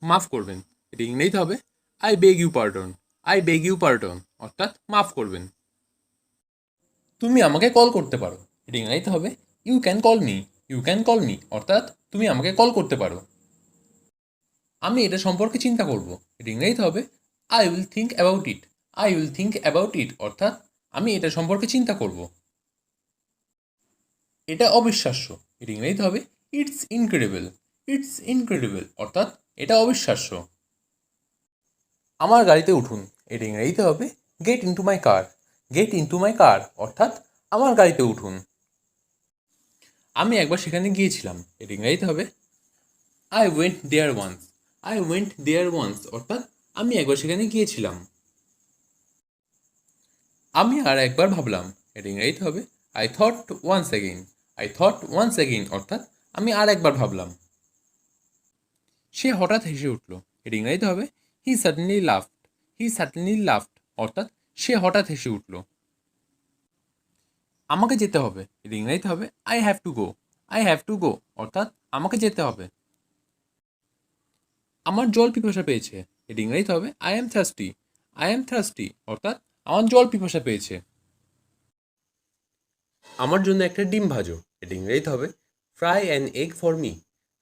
মাফ করবেন। এটা ইংরেজিতে হবে I beg you pardon. I beg you pardon অর্থাৎ মাফ করবেন। তুমি আমাকে কল করতে পারো। এটা ইংরেজিতে হবে you can call me. You can call me অর্থাৎ তুমি আমাকে কল করতে পারো। আমি এটা সম্পর্কে চিন্তা করব। এটা ইংরেজিতে হবে I will think about it. I will think about it অর্থাৎ আমি এটা সম্পর্কে চিন্তা করব। এটা অবিশ্বাস্য। এটা ইংরেজিতে হবে ইটস ইনক্রেডিবল। ইটস ইনক্রেডিবল অর্থাৎ এটা অবিশ্বাস্য। আমার গাড়িতে উঠুন। এটা ইংরেজিতে হবে get into my car. Get into my car অর্থাৎ আমার গাড়িতে উঠুন। আমি একবার সেখানে গিয়েছিলাম। এটা ইংরেজিতে হবে I went there once. I went there once অর্থাৎ আমি একবার সেখানে গিয়েছিলাম। আমি আর একবার ভাবলাম। এটা ইংরেজিতে হবে I thought once again. I thought once again অর্থাৎ আমি আর একবার ভাবলাম। সে হঠাৎ হেসে উঠল। এটা ইংরেজিতে হবে হি সাডেনলি লাফড। হি সাডেনলি লাফড অর্থাৎ সে হঠাৎ হেসে উঠল। আমাকে যেতে হবে। এটা ইংরেজিতে হবে I have to go. I have to গো অর্থাৎ আমাকে যেতে হবে। আমার জল পিপাসা পেয়েছে। এটা ইংরেজিতে হবে I am thirsty. I am thirsty অর্থাৎ আমার জল পিপাসা পেয়েছে। আমার জন্য একটা ডিম ভাজো। এটা ইংরেজিতে হবে fry an egg for me.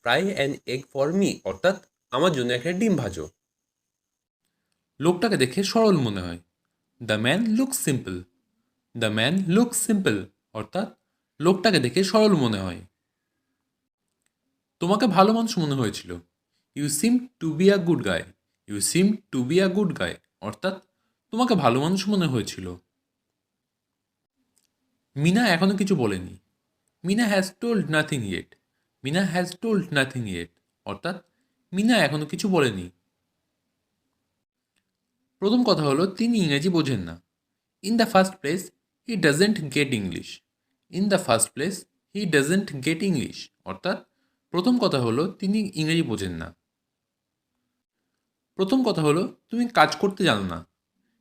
Fry an egg for me অর্থাৎ আমার জন্য একটা ডিম ভাজো। লোকটাকে দেখে সরল মনে হয়। The man looks simple. The man looks simple অর্থাৎ লোকটাকে দেখে সরল মনে হয়। তোমাকে ভালো মানুষ মনে হয়েছিল। You seem to be a good guy. You seem to be a good guy অর্থাৎ তোমাকে ভালো মানুষ মনে হয়েছিল। মিনা এখনো কিছু বলেনি। Mina has told nothing yet. Mina has told nothing yet অর্থাৎ মিনা এখনো কিছু বলেনি। প্রথম কথা হলো তিনি ইংরেজি বোঝেন না। In the first place he doesn't gate English. In the first place he doesn't gate English অর্থাৎ প্রথম কথা হলো তিনি ইংরেজি বোঝেন না। প্রথম কথা হলো তুমি কাজ করতে জানো না।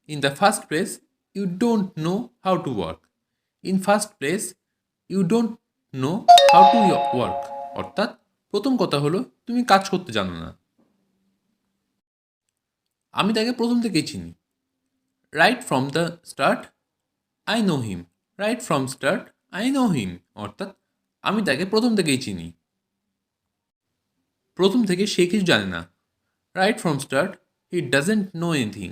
In the first place you don't know how to work. In first place you don't know how to work অর্থাৎ প্রথম কথা হলো তুমি কাজ করতে জানো না। আমি তাকে প্রথম থেকেই চিনি। Right from the start I know him. Right from start I know him অর্থাৎ আমি তাকে প্রথম থেকেই চিনি। প্রথম থেকে সে কিছু জানে না। Right from start he doesn't know anything.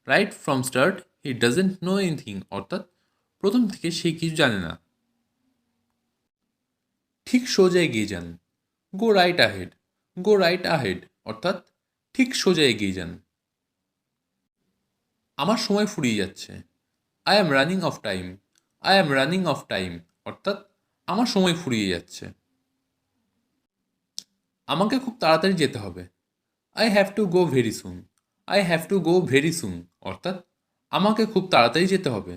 Right from start he doesn't know anything অর্থাৎ প্রথম থেকে সে কিছু জানে না। ঠিক সোজা এগিয়ে যান। গো রাইট আহেড। গো রাইট আহেড অর্থাৎ ঠিক সোজা এগিয়ে যান। আমার সময় ফুরিয়ে যাচ্ছে। I am running of time. I am running of time অর্থাৎ আমার সময় ফুরিয়ে যাচ্ছে। আমাকে খুব তাড়াতাড়ি যেতে হবে। I have to go very soon. I have to go very soon অর্থাৎ আমাকে খুব তাড়াতাড়ি যেতে হবে।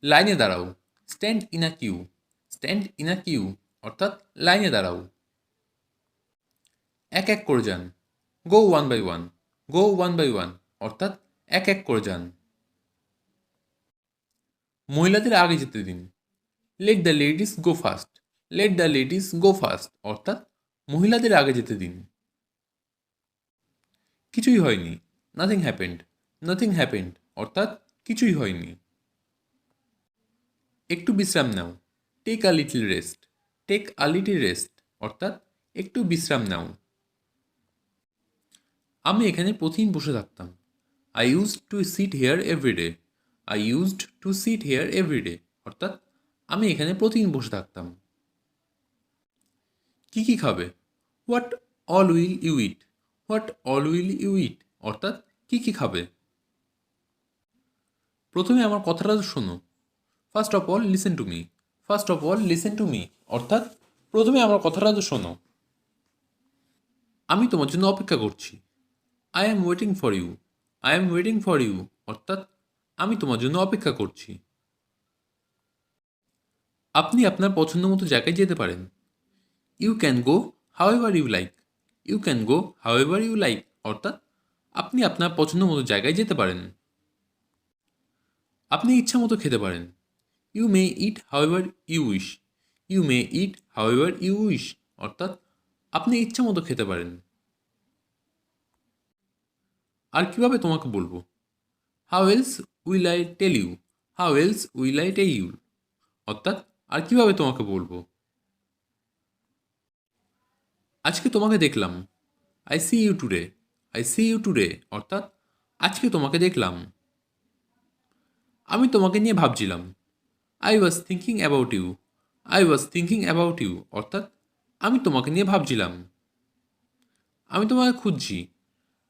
লাইনে দাঁড়াও। Stand in a queue. Stand in a queue অর্থাৎ লাইনে দাঁড়াও। এক এক করে যান। Go one by one. Go one by one অর্থাৎ এক এক করে যান। মহিলাদের আগে যেতে দিন। Let the ladies go first. Let the ladies go first অর্থাৎ মহিলাদের আগে যেতে দিন। কিছুই হয়নি। Nothing happened. নাথিং হ্যাপেন্ড অর্থাৎ কিছুই হয়নি। একটু বিশ্রাম নাও। Take a little rest. Take a little rest অর্থাৎ একটু বিশ্রাম নাও। আমি এখানে প্রতিদিন বসে থাকতাম। I used to sit here everyday. I used to sit here everyday অর্থাৎ আমি এখানে প্রতিদিন বসে থাকতাম। কী কী খাবে? What all will you eat. What all will you eat অর্থাৎ কী কী খাবে? প্রথমে আমার কথাটা শোনো। First of all listen to me. First of all listen to me অর্থাৎ প্রথমে আমার কথাটা শোনো। আমি তোমার জন্য অপেক্ষা করছি। I am waiting for you. I am waiting for you অর্থাৎ আমি তোমার জন্য অপেক্ষা করছি। আপনি আপনার পছন্দ মতো জায়গায় যেতে পারেন। You can go however you like. You can go however you like অর্থাৎ আপনি আপনার পছন্দ মতো জায়গায় যেতে পারেন। আপনি ইচ্ছা মতো খেতে পারেন। You may eat however you wish. You may eat however you wish অর্থাৎ আপনি ইচ্ছে মতো খেতে পারেন। আর কিভাবে তোমাকে বলবো? How else will I tell you? How else will I tell you? অর্থাৎ আর কিভাবে তোমাকে বলবো? আজকে তোমাকে দেখলাম। I see you today. I see you today অর্থাৎ আজকে তোমাকে দেখলাম। আমি তোমাকে নিয়ে ভাবছিলাম। I was thinking about you. I was thinking about you অর্থাৎ আমি তোমাকে নিয়ে ভাবছিলাম। আমি তোমাকে খুঁজছি।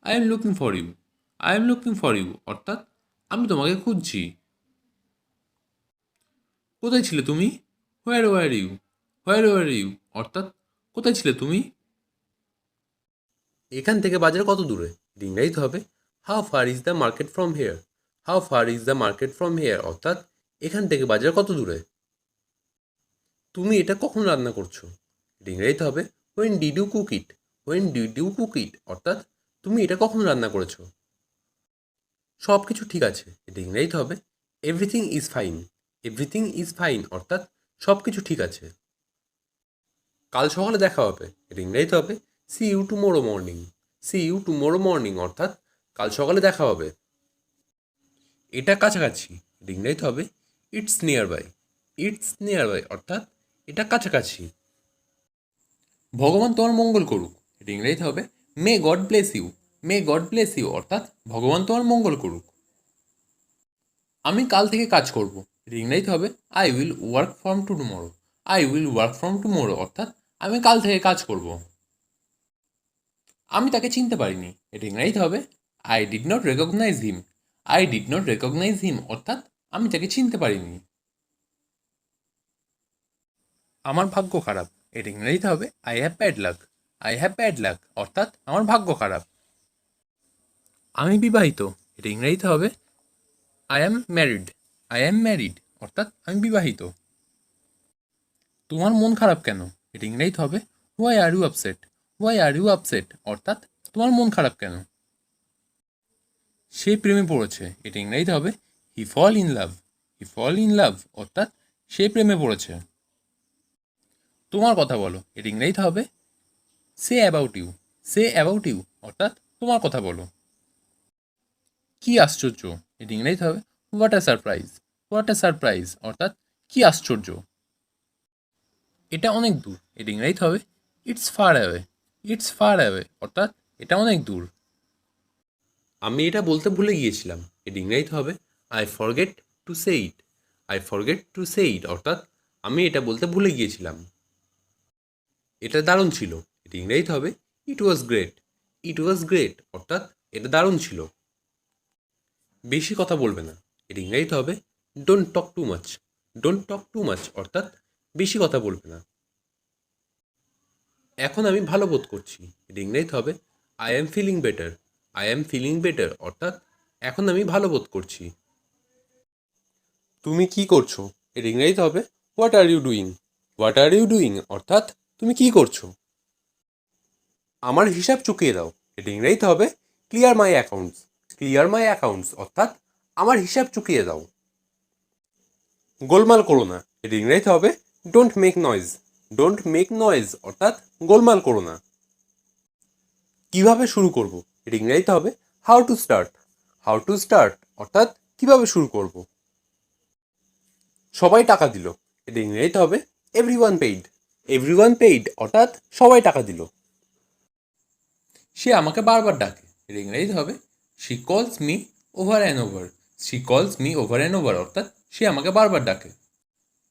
I am looking for you. I am looking for you অর্থাৎ আমি তোমাকে খুঁজছি। কোথায় ছিলে তুমি? Where were you? Where were you অর্থাৎ কোথায় ছিলে তুমি? এখান থেকে বাজার কত দূরে? ইংরেজিতে হবে how far is the market from here. How far is the market from here অর্থাৎ এখান থেকে বাজার কত দূরে? তুমি এটা কখন রান্না করছো? ইংরেজিতে হবে when did you cook it. When did you cook it অর্থাৎ তুমি এটা কখন রান্না করেছো? সব কিছু ঠিক আছে। এটা ইংরেজিতে হবে everything is fine. Everything is fine অর্থাৎ সব কিছু ঠিক আছে। কাল সকালে দেখা হবে। এটা ইংরেজিতে হবে see you tomorrow morning. See you tomorrow morning অর্থাৎ কাল সকালে দেখা হবে। এটা কাছাকাছি। এটা ইংরেজিতে হবে it's nearby. It's nearby অর্থাৎ এটা কাছাকাছি। ভগবান তোমার মঙ্গল করুক। এটা ইংরেজিতে হবে may God bless you. May God bless you অর্থাৎ ভগবান তোমার মঙ্গল করুক। আমি কাল থেকে কাজ করব। এটা ইংরেজিতে হবে I will work from tomorrow. I will work from tomorrow অর্থাৎ আমি কাল থেকে কাজ করব। আমি তাকে চিনতে পারিনি। এটা ইংরেজিতে হবে I did not recognise him. I did not recognise him অর্থাৎ আমি তাকে চিনতে পারিনি। আমার ভাগ্য খারাপ। এটা ইংরেজিতে হবে I have bad luck. I have bad luck অর্থাৎ আমার ভাগ্য খারাপ। আমি বিবাহিত। এটা ইংরেজিতে হবে I am married. I am married অর্থাৎ আমি বিবাহিত। তোমার মন খারাপ কেন? এটা ইংরেজিতে হবে why are you upset. Why are you upset অর্থাৎ তোমার মন খারাপ কেন? সে প্রেমে পড়েছে। এটা ইংরেজিতে হবে হি fall in love. He fall in love অর্থাৎ সে প্রেমে পড়েছে। তোমার কথা বলো। এটা ইংরেজিতে হবে say about you. Say about you অর্থাৎ তোমার কথা বলো। কি আশ্চর্য। এটা ইংরেজিতে হবে what a surprise. What a surprise অর্থাৎ কি আশ্চর্য। এটা অনেক দূর। এটা ইংরেজিতে হবে it's far away. It's far away অর্থাৎ এটা অনেক দূর। আমি এটা বলতে ভুলে গিয়েছিলাম। এটা ইংরেজিতে হবে I forget to say it. I forget to say it অর্থাৎ আমি এটা বলতে ভুলে গিয়েছিলাম। এটা দারুণ ছিল। এটা ইংরেজিতে হবে ইট was great. It was great অর্থাৎ এটা দারুণ ছিল। বেশি কথা বলবে না। এটা ইংরেজিতে হবে don't talk too much. Don't talk too much অর্থাৎ বেশি কথা বলবে না। এখন আমি ভালো বোধ করছি। এটা ইংরেজিতে হবে I am feeling better. I am feeling better অর্থাৎ এখন আমি ভালো বোধ করছি। তুমি কি করছো? এর ইংরেজিতে হবে what are you doing. What are you doing অর্থাৎ তুমি কি করছো? আমার হিসাব চুকিয়ে দাও। এটা ইংরেজিতে হবে ক্লিয়ার মাই অ্যাকাউন্টস। ক্লিয়ার মাই অ্যাকাউন্টস অর্থাৎ আমার হিসাব চুকিয়ে দাও। গোলমাল করো না। এর ইংরেজিতে হবে don't make noise. Don't make noise অর্থাৎ গোলমাল করো না। কিভাবে শুরু করব? এর ইংরেজিতে হবে how to start. How to start অর্থাৎ কিভাবে শুরু করব। সবাই টাকা দিল। এর ইংরেজিতে হবে এভরিওয়ান পেইড। এভরিওয়ান পেইড অর্থাৎ সবাই টাকা দিল। সে আমাকে বারবার ডাকে। এর ইংরেজিতে হবে শি কলস me over and over. She কলস মি ওভার অ্যান্ড ওভার অর্থাৎ সে আমাকে বারবার ডাকে।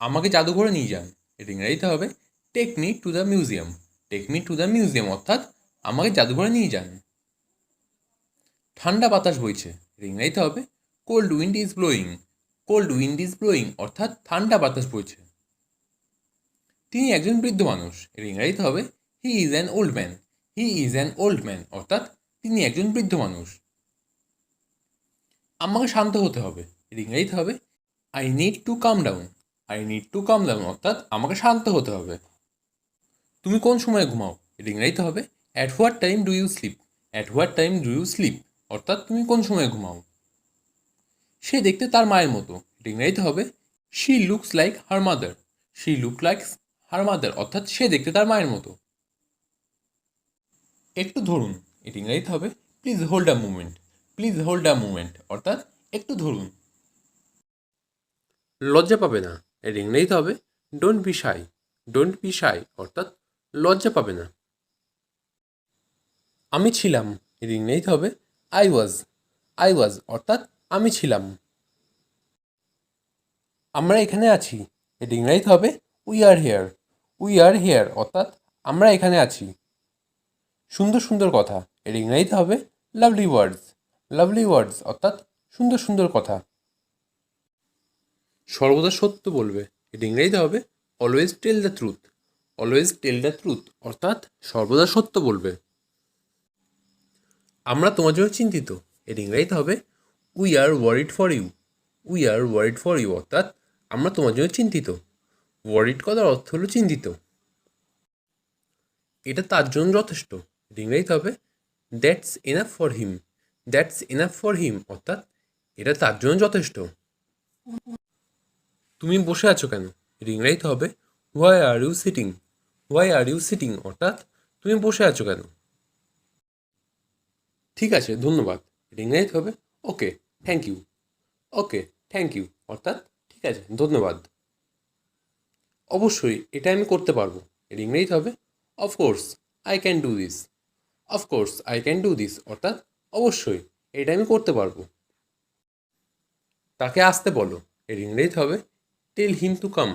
আমাকে জাদুঘরে নিয়ে যান। এর ইংরেজিতে হবে take me to the museum. Take me to the museum অর্থাৎ আমাকে জাদুঘরে নিয়ে যান। ঠান্ডা বাতাস বইছে। এর ইংরেজিতে হবে cold wind is blowing. Cold wind is blowing অর্থাৎ ঠান্ডা বাতাস বইছে। তিনি একজন বৃদ্ধ মানুষ। এর ইংরেজিতে হবে he is an old man. He is an old man অর্থাৎ তিনি একজন বৃদ্ধ মানুষ। আমাকে শান্ত হতে হবে। এর ইংরেজিতে হবে I need to calm down. I need to calm down অর্থাৎ আমাকে শান্ত হতে হবে। তুমি কোন সময় ঘুমাও? এর ইংরেজিতে হবে at what time do you sleep. At what time do you sleep অর্থাৎ তুমি কোন সময় ঘুমাও। সে দেখতে তার মায়ের মতো। এর ইংরেজিতে হবে she looks like her mother. She look like her mother অর্থাৎ সে দেখতে তার মায়ের মতো। একটু ধরুন, এটি ইংরেজিতে হবে please hold a moment. Please hold a moment অর্থাৎ একটু ধরুন। লজ্জা পাবে না, এর ইংরেজিতে হবে don't be shy. Don't be shy অর্থাৎ লজ্জা পাবে না। আমি ছিলাম, এর ইংরেজিতে হবে আই ওয়াজ। আই ওয়াজ অর্থাৎ আমি ছিলাম। আমরা এখানে আছি, এর ইংরেজিতে হবে we are here. We are here অর্থাৎ আমরা এখানে আছি। সুন্দর সুন্দর কথা, এর ইংরেজিতে হবে লাভলি ওয়ার্ডস। লাভলি ওয়ার্ডস অর্থাৎ সুন্দর সুন্দর কথা। সর্বদা সত্য বলবে, এর ইংরেজিতে হবে always tell the truth. Always tell the truth অর্থাৎ সর্বদা সত্য বলবে। আমরা তোমার জন্য চিন্তিত, এর ইংরেজিতে হবে we are worried for you. We are worried for you অর্থাৎ আমরা তোমার জন্য চিন্তিত। ওয়ারিড কথার অর্থ হলো চিন্তিত। এটা তার জন্য যথেষ্ট, এর ইংরেজিতে হবে that's enough for him. That's enough for him অর্থাৎ এটা তার জন্য যথেষ্ট। তুমি বসে আছো কেন, এর ইংরেজিতে হবে why are you sitting. Why are you sitting অর্থাৎ তুমি বসে আছো কেন। ঠিক আছে, ধন্যবাদ, এর ইংরেজিতে হবে okay thank you. Okay thank you অর্থাৎ ঠিক আছে ধন্যবাদ। অবশ্যই এটা আমি করতে পারবো, এর ইংরেজিতে হবে of course I can do this. Of course I can do this অর্থাৎ অবশ্যই এটা আমি করতে পারবো। তাকে আসতে বলো, এর ইংরেজিতে হবে টেল him to come.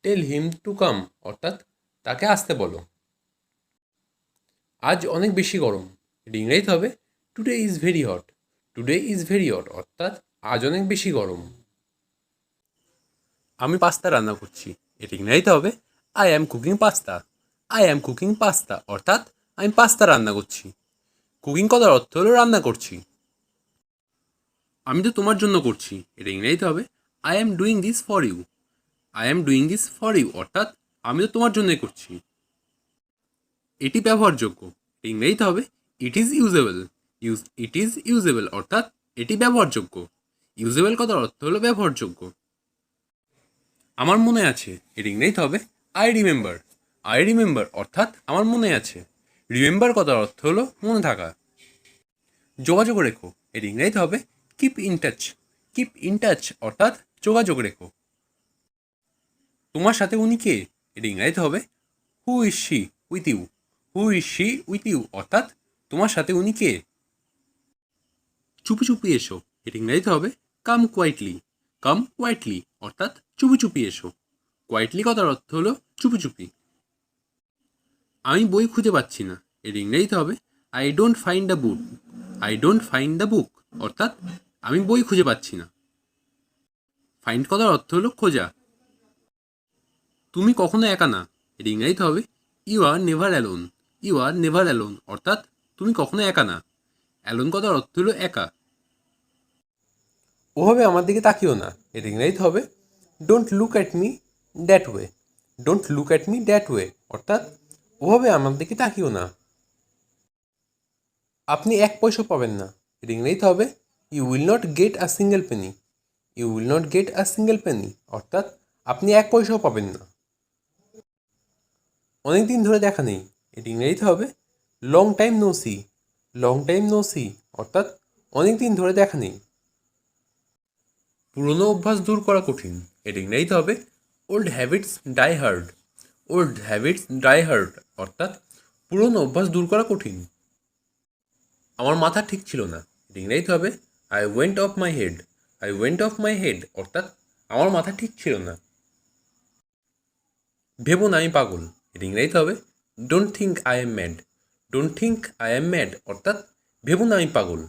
Tell him to come অর্থাৎ তাকে আসতে বলো। আজ অনেক বেশি গরম, এর ইংরেজিতে হবে today is very hot. Today is very hot অর্থাৎ আজ অনেক বেশি গরম। আমি পাস্তা রান্না করছি, এর ইংরেজিতে হবে I am cooking pasta. I am cooking pasta অর্থাৎ আমি পাস্তা রান্না করছি। কুকিং কথার অর্থ হলো রান্না করছি। আমি তো তোমার জন্য করছি, এটা ইংরেজিতে হবে I am doing this for you. I am doing this for you অর্থাৎ আমি তো তোমার জন্যই করছি। এটি ব্যবহারযোগ্য, ইংরেজিতে হবে it is usable. It is usable অর্থাৎ এটি ব্যবহারযোগ্য। ইউজেবল কথার অর্থ হলো ব্যবহারযোগ্য। আমার মনে আছে, এর ইংরেজিতে হবে আই রিমেম্বার। আই রিমেম্বার অর্থাৎ আমার মনে আছে। রিমেম্বার কথার অর্থ হলো মনে থাকা। যোগাযোগ রেখো, এর ইংরেজিতে হবে keep in touch. Keep in touch অর্থাৎ যোগাযোগ রেখো। তোমার সাথে উনি কে, এর ইংরেজিতে হবে who is she with you. Who is she with you অর্থাৎ তোমার সাথে উনি কে। চুপি চুপি এসো, এর ইংরেজিতে হবে কাম কোয়াইটলি। কাম কোয়াইটলি অর্থাৎ চুপি চুপি এসো। কোয়াইটলি কথার অর্থ হলো চুপি চুপি। আমি বই খুঁজে পাচ্ছি না, এর ইংরেজিতে হবে I don't find the book. I don't find the book অর্থাৎ আমি বই খুঁজে পাচ্ছি না। ফাইন্ড কথার অর্থ হলো খোঁজা। তুমি কখনো একা না, এর ইংরেজিতে হবে you are never alone. You are never alone অর্থাৎ তুমি কখনো একা না। অ্যালোন কথার অর্থ হলো একা। ওভাবে আমার দিকে তাকিও না, এর ইংরেজিতে হবে don't look at me that way. Don't look at me that way অর্থাৎ ওভাবে আমার দিকে তাকিও না। আপনি এক পয়সা পাবেন না, এর ইংরেজিতে হবে you will not get a single penny. You will not get a single penny অর্থাৎ আপনি এক পয়সাও পাবেন না। অনেক দিন ধরে দেখা নেই, এর ইংরেজিতে হবে long time no see. Long time no see অর্থাৎ অনেক দিন ধরে দেখা নেই। পুরনো অভ্যাস দূর করা কঠিন, এর ইংরেজিতে হবে old habits die hard. Old habits die hard অর্থাৎ পুরনো অভ্যাস দূর করা কঠিন। আমার মাথা ঠিক ছিল না, এর ইংরেজিতে হবে I went of my head. I went of my head অর্থাৎ আমার মাথা ঠিক ছিল না। ভেবো না আমি পাগল, এর ইংরেজিতে হবে don't think I am mad. Don't think I am mad অর্থাৎ ভেবো না আমি পাগল।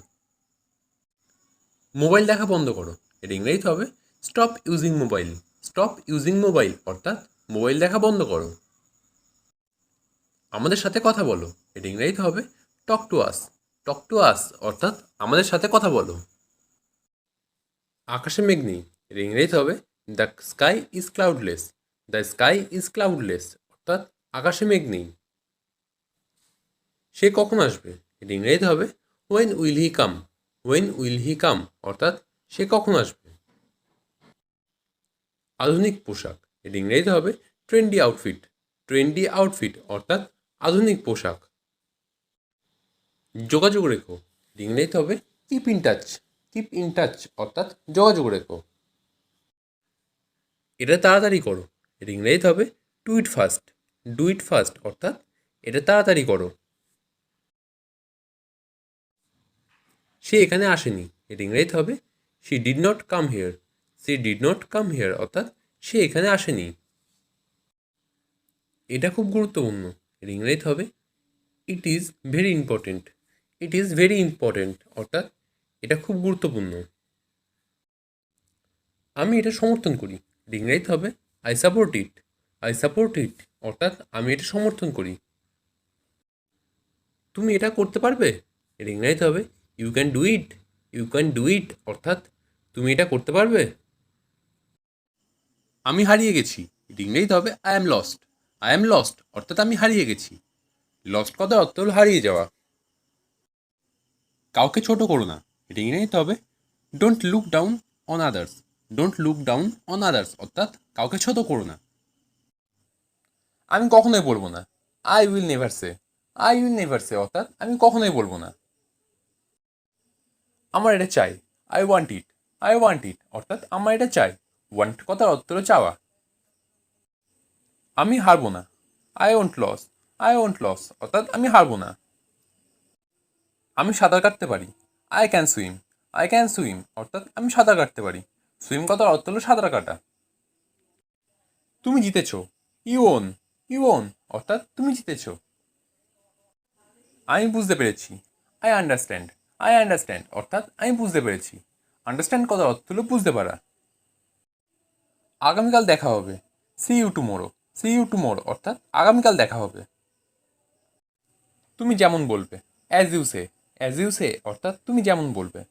মোবাইল দেখা বন্ধ করো, এর ইংরেজিতে হবে stop using mobile. Stop using mobile অর্থাৎ মোবাইল দেখা বন্ধ করো। আমাদের সাথে কথা বলো, এর ইংরেজিতে হবে talk to us. Talk to us অর্থাৎ আমাদের সাথে কথা বলো। আকাশে মেঘ নেই, এর ইংরেজিতে হবে the sky is cloudless. The sky is cloudless অর্থাৎ আকাশে মেঘ নেই। সে কখন আসবে, এর ইংরেজিতে হবে when will he come. When will he come অর্থাৎ সে কখন আসবে। আধুনিক পোশাক, এর ইংরেজিতে হবে ট্রেন্ডি আউটফিট। ট্রেন্ডি আউটফিট অর্থাৎ আধুনিক পোশাক। যোগাযোগ রেখো, এটা ইংরেজিতে হবে keep in touch. Keep in touch অর্থাৎ যোগাযোগ রেখো। এটা তাড়াতাড়ি করো, এটা ইংরেজিতে হবে do it fast. Do it fast অর্থাৎ এটা তাড়াতাড়ি করো। সে এখানে আসেনি, এটা ইংরেজিতে হবে she did not come here. She did not come here অর্থাৎ সে এখানে আসেনি। এটা খুব গুরুত্বপূর্ণ, এটা ইংরেজিতে হবে it is very important. It is very important অর্থাৎ এটা খুব গুরুত্বপূর্ণ। আমি এটা সমর্থন করি, এটা ইংরেজিতে হবে I support it. I support ইট অর্থাৎ আমি এটা সমর্থন করি। তুমি এটা করতে পারবে, এটা ইংরেজিতে হবে you can do it. You can do it অর্থাৎ তুমি এটা করতে পারবে। আমি হারিয়ে গেছি, এটা ইংরেজিতে হবে I am lost. I am lost অর্থাৎ আমি হারিয়ে গেছি। লস্ট কথার অর্থ হলো হারিয়ে যাওয়া। কাউকে ছোট করো না, এটা ইংরেজিতে হবে don't look down on others. Don't look down on others অর্থাৎ কাউকে ছোট করো না। আমি কখনোই বলবো না, I will never say. I will never say অর্থাৎ আমি কখনোই বলবো না। আমার এটা চাই, I want it. I want it অর্থাৎ আমার এটা চাই। ওয়ান্ট কথার অর্থ হলো চাওয়া। আমি হারবো না, I won't lose. I won't lose অর্থাৎ আমি হারবো না। আমি সাঁতার কাটতে পারি, I can swim. I can swim অর্থাৎ আমি সাঁতার কাটতে পারি। সুইম কথার অর্থ হলো সাঁতার কাটা। তুমি জিতেছো, ইউ ওন। ইউ ওন অর্থাৎ তুমি জিতেছো। আমি বুঝতে পেরেছি, আই আন্ডারস্ট্যান্ড। আই আন্ডারস্ট্যান্ড অর্থাৎ আমি বুঝতে পেরেছি। আন্ডারস্ট্যান্ড কথার অর্থ হলো বুঝতে পারা। আগামীকাল দেখা হবে, see you tomorrow. See you tomorrow অর্থাৎ আগামীকাল দেখা হবে। তুমি যেমন বলবে, as you say. As you say অর্থাৎ তুমি যেমন বলবে।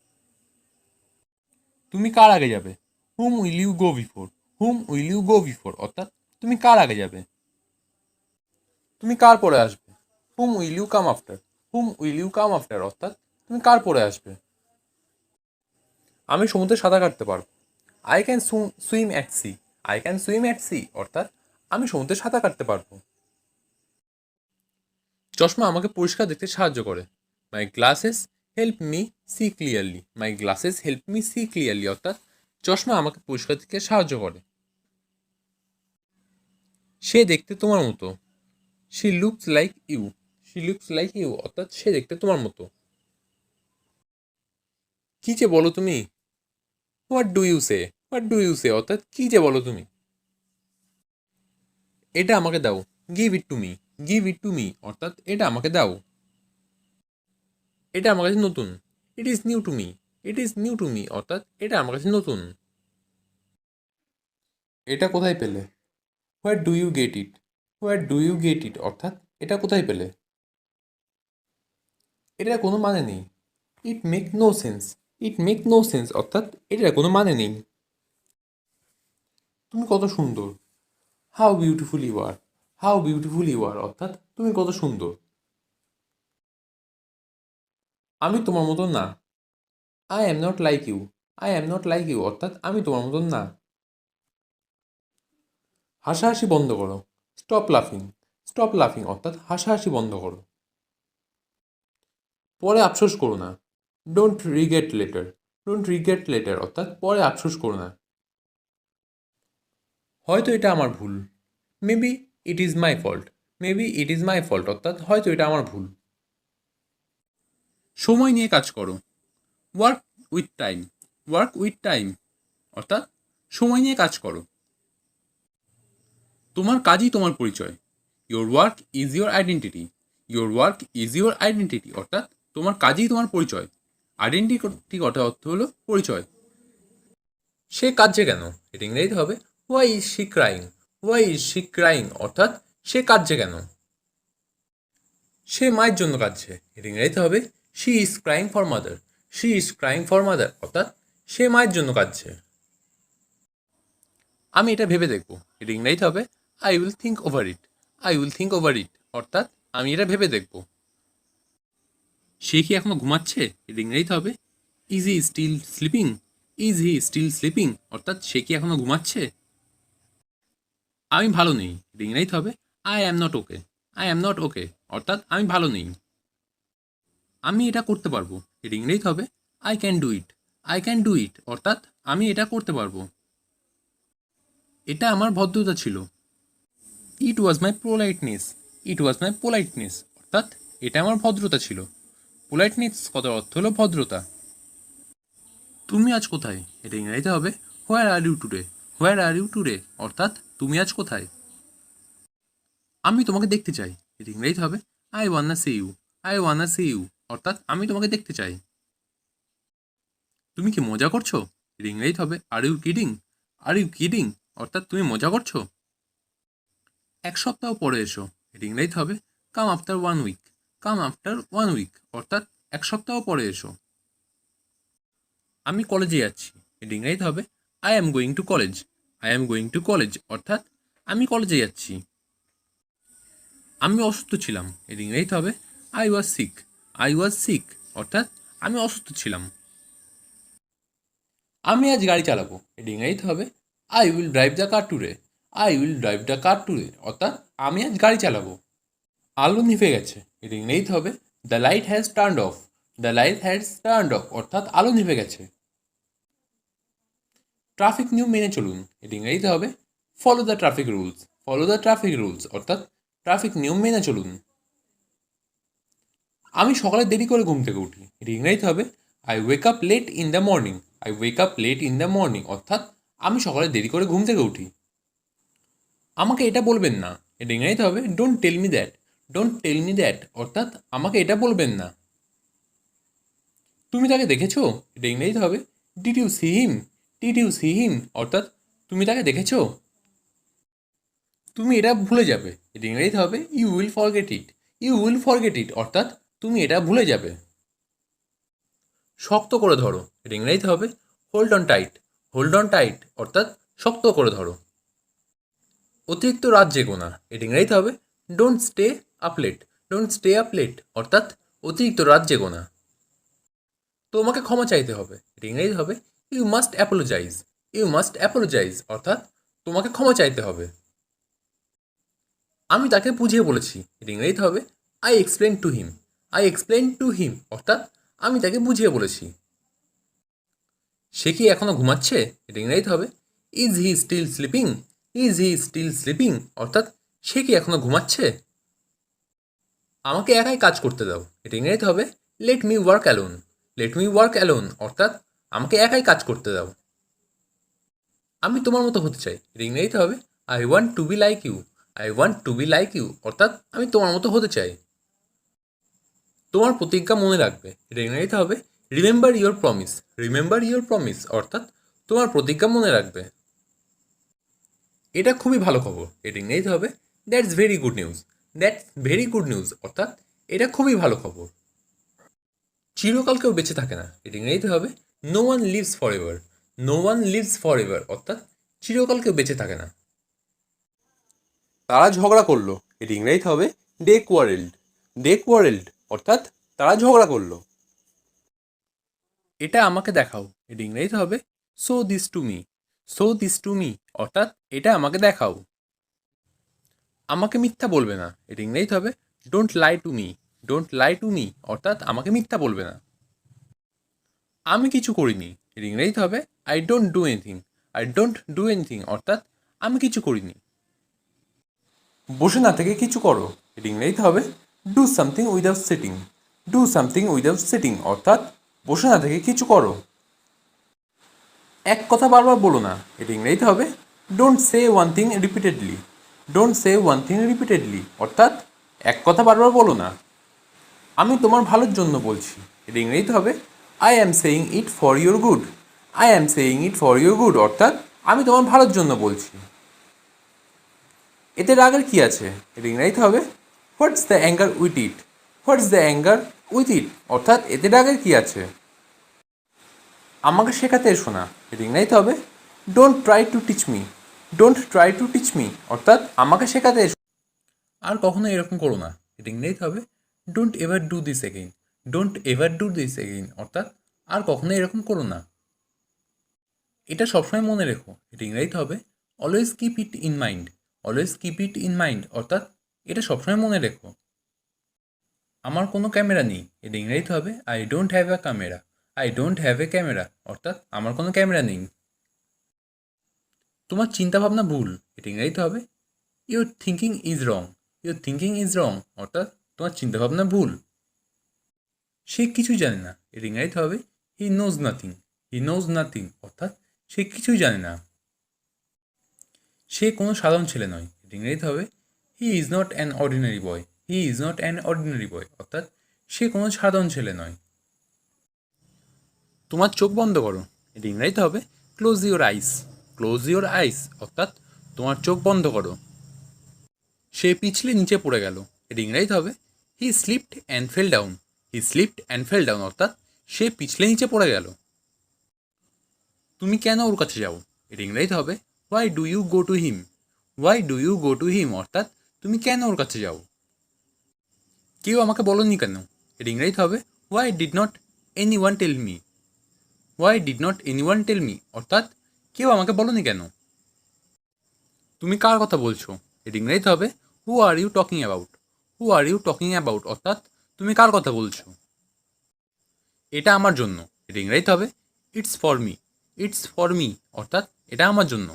তুমি কার আগে যাবে, whom will you go before. Whom will you go before অর্থাৎ তুমি কার আগে যাবে। তুমি কার পরে আসবে, whom will you come after. Whom will you come after অর্থাৎ তুমি কার পরে আসবে। আমি সমুদ্রে সাঁতার কাটতে পারবো, I can swim at sea. I can swim at sea অর্থাৎ আমি সমুদ্রে সাঁতার কাটতে পারবো। চশমা আমাকে পরিষ্কার দেখতে সাহায্য করে, my glasses help me see clearly. My glasses help me see clearly অর্থাৎ চশমা আমাকে পরিষ্কার দেখতে সাহায্য করে। সে দেখতে তোমার মতো, she looks like you. She looks like you অর্থাৎ সে দেখতে তোমার মতো। কী যে বলো তুমি, what do you say. What do you say অর্থাৎ কী যে বলো তুমি। এটা আমাকে দাও, give it to me. Give it to me অর্থাৎ এটা আমাকে দাও। এটা আমার কাছে নতুন, it is new to me. It is new to me অর্থাৎ এটা আমার কাছে নতুন। এটা কোথায় পেলে, where do you get it. Where do you get it অর্থাৎ এটা কোথায় পেলে। এটার কোনো মানে নেই, it make no sense. It make no sense অর্থাৎ এটার কোনো মানে নেই। তুমি কত সুন্দর, how beautiful you are. How beautiful you are অর্থাৎ তুমি কত সুন্দর। আমি তোমার মতন না, I am not like you. I am not like you অর্থাৎ আমি তোমার মতন না। হাসাহাসি বন্ধ করো, স্টপ লাফিং। স্টপ লাফিং অর্থাৎ হাসাহাসি বন্ধ করো। পরে আফসোস করো না, don't regret later. Don't regret later অর্থাৎ পরে আফসোস করো না। হয়তো এটা আমার ভুল, maybe it is my fault. Maybe it is my fault অর্থাৎ হয়তো এটা আমার ভুল। সময় নিয়ে কাজ করো, work with time. Work with time অর্থাৎ সময় নিয়ে কাজ করো। তোমার কাজই তোমার পরিচয়, your work is your identity. Your work is your identity অর্থাৎ তোমার কাজই তোমার পরিচয়। আইডেন্টিটি কথা অর্থ হলো পরিচয়। সে কাঁদছে কেন, এটা ইংরেজিতে হবে why is she crying. Why is she crying অর্থাৎ সে কাঁদছে কেন। সে মায়ের জন্য কাঁদছে, এটা ইংরেজিতে হবে she is crying for mother. She is crying for mother অর্থাৎ সে মায়ের জন্য কাঁদছে। আমি এটা ভেবে দেখব, এটা ইংরেজিতে হবে I will think over it. I will think over it অর্থাৎ আমি এটা ভেবে দেখব। সে কি এখনো ঘুমাচ্ছে, এটা ইংরেজিতে হবে is he still sleeping. Is he still sleeping অর্থাৎ সে কি এখনো ঘুমাচ্ছে। আমি ভালো নেই, এটা ইংরেজিতে হবে I am not okay. I am not okay অর্থাৎ আমি ভালো নেই। আমি এটা করতে পারবো, এটা ইংরেজিতে হবে I can do it. I can do it অর্থাৎ আমি এটা করতে পারবো। এটা আমার ভদ্রতা ছিল। ইট ওয়াজ মাই পোলাইটনেস। ইট ওয়াজ মাই পোলাইটনেস অর্থাৎ এটা আমার ভদ্রতা ছিল। পোলাইটনেস কথার অর্থ হলো ভদ্রতা। তুমি আজ কোথায়, এটা ইংরেজিতে হবে where are you today. Where are you today অর্থাৎ তুমি আজ কোথায়। আমি তোমাকে দেখতে চাই, এটা ইংরেজিতে হবে I wanna see you. I wanna see you অর্থাৎ আমি তোমাকে দেখতে চাই। তুমি কি মজা করছো, এটা ইংরেজিতে হবে are you kidding. Are you kidding অর্থাৎ তুমি মজা করছো। এক সপ্তাহ পরে এসো, এটা ইংরেজিতে হবে come after one week. Come after one week অর্থাৎ এক সপ্তাহ পরে এসো। আমি কলেজে যাচ্ছি, এটা ইংরেজিতে হবে I am going to college. I am going to college অর্থাৎ আমি কলেজে যাচ্ছি। আমি অসুস্থ ছিলাম, এর ইংরেজিতে হবে I was sick. I was sick অর্থাৎ আমি অসুস্থ ছিলাম। আমি আজ গাড়ি চালাবো, এর ইংরেজিতে হবে I will drive the car today. I will drive the car today অর্থাৎ আমি আজ গাড়ি চালাবো। আলো নিভে গেছে, এর ইংরেজিতে হবে the light has turned of. The light has turned of অর্থাৎ আলো নিভে গেছে। ট্রাফিক নিয়ম মেনে চলুন, এর ইংরেজিতে হবে follow the traffic rules. Follow the traffic rules অর্থাৎ ট্রাফিক নিয়ম মেনে চলুন। আমি সকালে দেরি করে ঘুম থেকে উঠি, এর ইংরেজিতে হবে I wake up late in the morning. I wake up late in the morning অর্থাৎ আমি সকালে দেরি করে ঘুম থেকে উঠি। আমাকে এটা বলবেন না, এটা ইংরেজিতে হবে don't tell me that. Don't tell me that অর্থাৎ আমাকে এটা বলবেন না। তুমি তাকে দেখেছো, এটা ইংরেজিতে হবে did you see him. Did you see him অর্থাৎ তুমি তাকে দেখেছো। তুমি এটা ভুলে যাবে, এটা ইংরেজিতে হবে you will forget it. You will forget it অর্থাৎ তুমি এটা ভুলে যাবে। শক্ত করে ধরো, এটা ইংরেজিতে হবে hold on tight. Hold on tight অর্থাৎ শক্ত করে ধরো। অতিরিক্ত রাত জেগো না, এটা ইংরেজিতে হবে don't stay up late. Don't stay up late অর্থাৎ অতিরিক্ত রাত জেগো না। তোমাকে ক্ষমা চাইতে হবে, এটা ইংরেজিতে হবে you must apologise. You must apologise অর্থাৎ তোমাকে ক্ষমা চাইতে হবে। আমি তাকে বুঝিয়ে বলেছি, এটা ইংরেজিতে হবে I explain to him. I explain to him অর্থাৎ আমি তাকে বুঝিয়ে বলেছি। সে কি এখনো ঘুমাচ্ছে, এটা ইংরেজিতে হবে is he still sleeping. Is he still sleeping অর্থাৎ সে কি এখনো ঘুমাচ্ছে। আমাকে একাই কাজ করতে দাও, এটা ইংরেজিতে হবে let me work alone. Let me work alone অর্থাৎ আমাকে একাই কাজ করতে দাও। আমি তোমার মতো হতে চাই, এটা ইংরেজিতে হবে I want to be like you. I want to be like you অর্থাৎ আমি তোমার মতো হতে চাই। তোমার প্রতিজ্ঞা মনে রাখবে, এটা ইংরেজিতে হবে remember your promise. Remember your promise অর্থাৎ তোমার প্রতিজ্ঞা মনে রাখবে। এটা খুবই ভালো খবর, এটা ইংরেজিতে হবে that's very good news. That's very good news অর্থাৎ এটা খুবই ভালো খবর। চিরকাল কেউ বেঁচে থাকে না, এটা ইংরেজিতে হবে no one lives for ever. No one lives for ever অর্থাৎ চিরকাল কেউ বেঁচে থাকে না। তারা ঝগড়া করলো, এটি ইংরেজিতে হবে দে কোয়ারেলড। দে কোয়ারেলড অর্থাৎ তারা ঝগড়া করলো। এটা আমাকে দেখাও, এটি ইংরেজিতে হবে show this to me. Show this two me অর্থাৎ এটা আমাকে দেখাও। আমাকে মিথ্যা বলবে না, এটি ইংরেজিতে হবে don't lie to me. Don't lie two me অর্থাৎ আমাকে মিথ্যা বলবে না। আমি কিছু করিনি, এর ইংরেজিতে হবে I don't do anything. I don't do anything অর্থাৎ আমি কিছু করিনি। বসে না থেকে কিছু করো, এর ইংরেজিতে হবে do something without sitting. Do something without sitting অর্থাৎ বসে না থেকে কিছু করো। এক কথা বারবার বলো না, এর ইংরেজিতে হবে don't say one thing repeatedly. Don't say one thing repeatedly অর্থাৎ এক কথা বারবার বলো না। আমি তোমার ভালোর জন্য বলছি, এর ইংরেজিতে হবে I am saying it for your good. I am saying it for your good অর্থাৎ আমি তোমার ভালোর জন্য বলছি। এতে রাগের কী আছে, এর ইংরেজিতে হবে what's the anger with it. What's the anger with it অর্থাৎ এতে রাগের কী আছে। আমাকে শেখাতে এসো না, এর ইংরেজিতে হবে don't try to teach me. Don't try to teach me অর্থাৎ আমাকে শেখাতে এসো। আর কখনো এরকম করো না, এর ইংরেজিতে হবে don't ever do this again. Don't ever do this again অর্থাৎ আর কখনো এরকম করো না। এটা সবসময় মনে রেখো, এটা ইংরেজিতে হবে always keep it in mind. Always keep it in mind অর্থাৎ এটা সবসময় মনে রেখো। আমার কোনো ক্যামেরা নেই, এটা ইংরেজিতে হবে I don't have a camera. I don't have a camera অর্থাৎ আমার কোনো ক্যামেরা নেই। তোমার চিন্তাভাবনা ভুল, এটা ইংরেজিতে হবে your thinking is wrong. Your thinking is wrong অর্থাৎ তোমার চিন্তাভাবনা ভুল। সে কিছুই জানে না, এর ইংরেজিতে হবে he knows nothing. He knows nothing অর্থাৎ সে কিছুই জানে না। সে কোনো সাধারণ ছেলে নয়, এর ইংরেজিতে হবে he is not an ordinary boy. He is not an ordinary boy অর্থাৎ সে কোনো সাধারণ ছেলে নয়। তোমার চোখ বন্ধ করো, এর ইংরেজিতে হবে close your eyes. Close your eyes অর্থাৎ তোমার চোখ বন্ধ করো। সে পিছলে নিচে পড়ে গেল, এর ইংরেজিতে হবে he slipped and fell down. He slipped and fell down অর্থাৎ সে পিছলে নিচে পড়ে গেল। তুমি কেন ওর কাছে যাও, এর ইংরেজিতে হবে why do you go to him. Why do you go to him অর্থাৎ তুমি কেন ওর কাছে যাও। কেউ আমাকে বলনি কেন, এর ইংরেজিতে হবে why did not any one tell me. Why did not any one tell me অর্থাৎ কেউ আমাকে বলনি কেন। তুমি কার কথা বলছো, এর ইংরেজিতে হবে who are you talking about. Who are you talking about অর্থাৎ তুমি কার কথা বলছো। এটা আমার জন্য, এর ইংরেজিতে হবে it's for me. It's for me অর্থাৎ এটা আমার জন্য।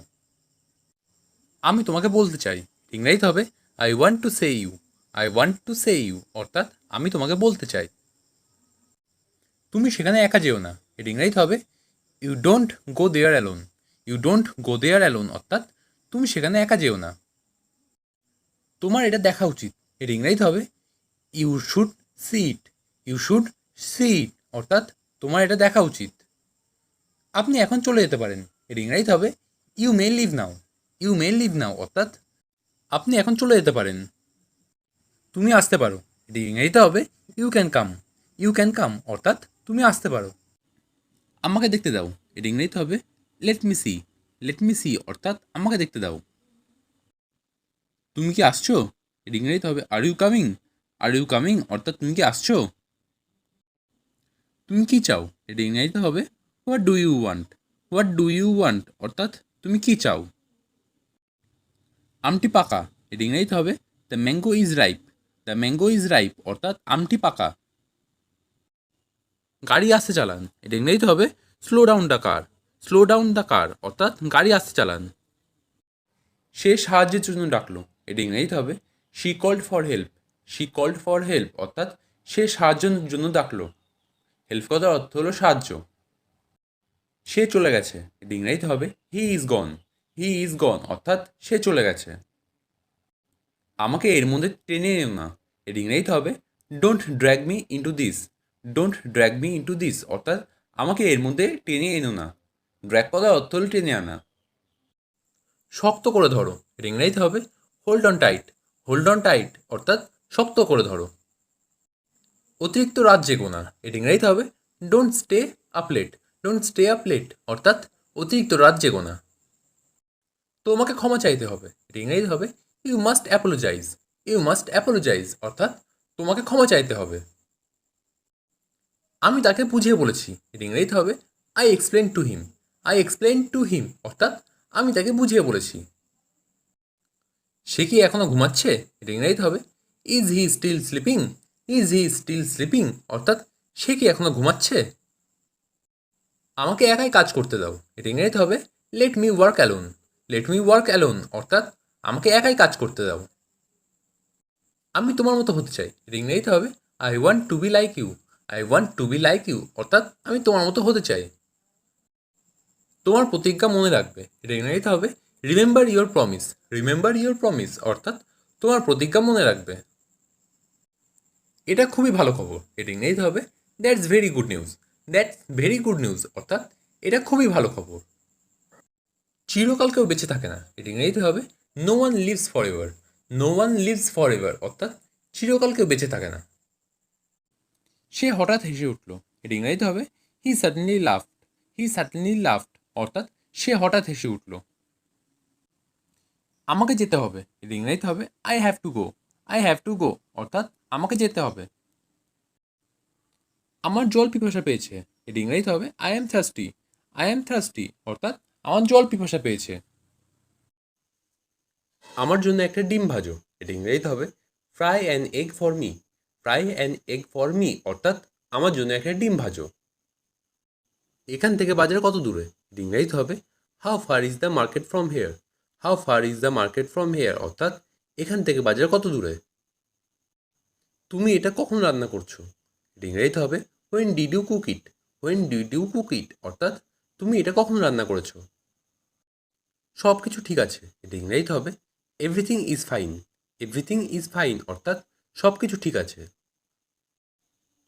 আমি তোমাকে বলতে চাই, ইংরেজিতে হবে I want to say you. I want to say you অর্থাৎ আমি তোমাকে বলতে চাই। তুমি সেখানে একা যেও না, এর ইংরেজিতে হবে you don't go there alone. You don't go there alone অর্থাৎ তুমি সেখানে একা যেও না। তোমার এটা দেখা উচিত, এর ইংরেজিতে হবে you should see it. You should see it অর্থাৎ তোমার এটা দেখা উচিত। আপনি এখন চলে যেতে পারেন, এর ইংরেজিতে হবে you may leave now. You may leave now অর্থাৎ আপনি এখন চলে যেতে পারেন। তুমি আসতে পারো, এটি ইংরেজিতে হবে you can come. You can come অর্থাৎ তুমি আসতে পারো। আমাকে দেখতে দাও, এটি ইংরেজিতে হবে let me see. Let me see অর্থাৎ আমাকে দেখতে দাও। তুমি কি আসছো, এটি ইংরেজিতে হবে are you coming. Are you coming অর্থাৎ তুমি কি আসছো। তুমি কি চাও, এটি ইংরেজিতে হবে what do you want. What do you want অর্থাৎ তুমি কি চাও। আমটি পাকা, এটি ইংরেজিতে হবে the mango is ripe. The mango is ripe অর্থাৎ আমটি পাকা। গাড়ি আস্তে চালান, এটা ইংরেজিতে হবে slow down the car. Slow down the car অর্থাৎ গাড়ি আস্তে চালান। সে সাহায্যের জন্য ডাকলো, এটা ইংরেজিতে হবে she called for help. She called for help অর্থাৎ সে সাহায্যের জন্য ডাকলো। হেল্প কথার অর্থ হলো সাহায্য। সে চলে গেছে, এটা ইংরেজিতে হবে he is gone. He is গন অর্থাৎ সে চলে গেছে। আমাকে এর মধ্যে টেনে এনো না, এর ইংরেজিতে হবে don't drag me into this. Don't drag me into this অর্থাৎ আমাকে এর মধ্যে টেনে এনো না। ড্র্যাগ কথার অর্থ হলো টেনে আনা। শক্ত করে ধরো, এর ইংরেজিতে হবে hold on tight. Hold on tight অর্থাৎ শক্ত করে ধরো। অতিরিক্ত রাত জেগো না, এর ইংরেজিতে হবে don't stay up late. Don't stay up late অর্থাৎ অতিরিক্ত রাত জেগো না। তোমাকে ক্ষমা চাইতে হবে, এর ইংরেজিতে হবে you must apologise. You must apologise অর্থাৎ তোমাকে ক্ষমা চাইতে হবে। আমি তাকে বুঝিয়ে বলেছি, এর ইংরেজিতে হবে I explain to him. I explain to him অর্থাৎ আমি তাকে বুঝিয়ে বলেছি। সে কি এখনো ঘুমাচ্ছে, এর ইংরেজিতে হবে is he still sleeping. Is he still sleeping অর্থাৎ সে কি এখনো ঘুমাচ্ছে। আমাকে একাই কাজ করতে দাও, এর ইংরেজিতে হবে let me work alone. Let me work alone অর্থাৎ আমাকে একাই কাজ করতে দাও। আমি তোমার মতো হতে চাই, এর ইংরেজিতে হবে I want to be like you. I want to be like you অর্থাৎ আমি তোমার মতো হতে চাই। তোমার প্রতিজ্ঞা মনে রাখবে, এটা ইংরেজিতে হবে remember your promise. Remember your promise অর্থাৎ তোমার প্রতিজ্ঞা মনে রাখবে। এটা খুবই ভালো খবর, এটা ইংরেজিতে হবে that's very good news. That's very good news অর্থাৎ এটা খুবই ভালো খবর। চিরকাল কেউ বেঁচে থাকে না, এটা ইংরেজিতে হবে no one lives for ever. No one lives for ever অর্থাৎ চিরকাল কেউ বেঁচে থাকে না। সে হঠাৎ হেসে উঠল, এটা ইংরেজিতে হবে হি সাডেনলি লাফড। হি সাডেনলি লাফড অর্থাৎ সে হঠাৎ হেসে উঠল। আমাকে যেতে হবে, এটা ইংরেজিতে হবে I have to go. I have to গো অর্থাৎ আমাকে যেতে হবে। আমার জল পিপাসা পেয়েছে, এটা ইংরেজিতে হবে I am thirsty. I am thirsty অর্থাৎ আমার জল পিপাসা পেয়েছে। আমার জন্য একটা ডিম ভাজো, এটা ইংরেজিতে হবে fry an egg for me. Fry an egg for me অর্থাৎ আমার জন্য একটা ডিম ভাজো। এখান থেকে বাজার কত দূরে? ইংরেজিতে হবে how far is the market from here. How far is the market from here অর্থাৎ এখান থেকে বাজার কত দূরে। তুমি এটা কখন রান্না করছো? ইংরেজিতে হবে when did you cook it. When did you cook it অর্থাৎ তুমি এটা কখন রান্না করেছো। সব কিছু ঠিক আছে, এটা ইংরেজিতে হবে everything is fine. Everything is fine অর্থাৎ সব কিছু ঠিক আছে।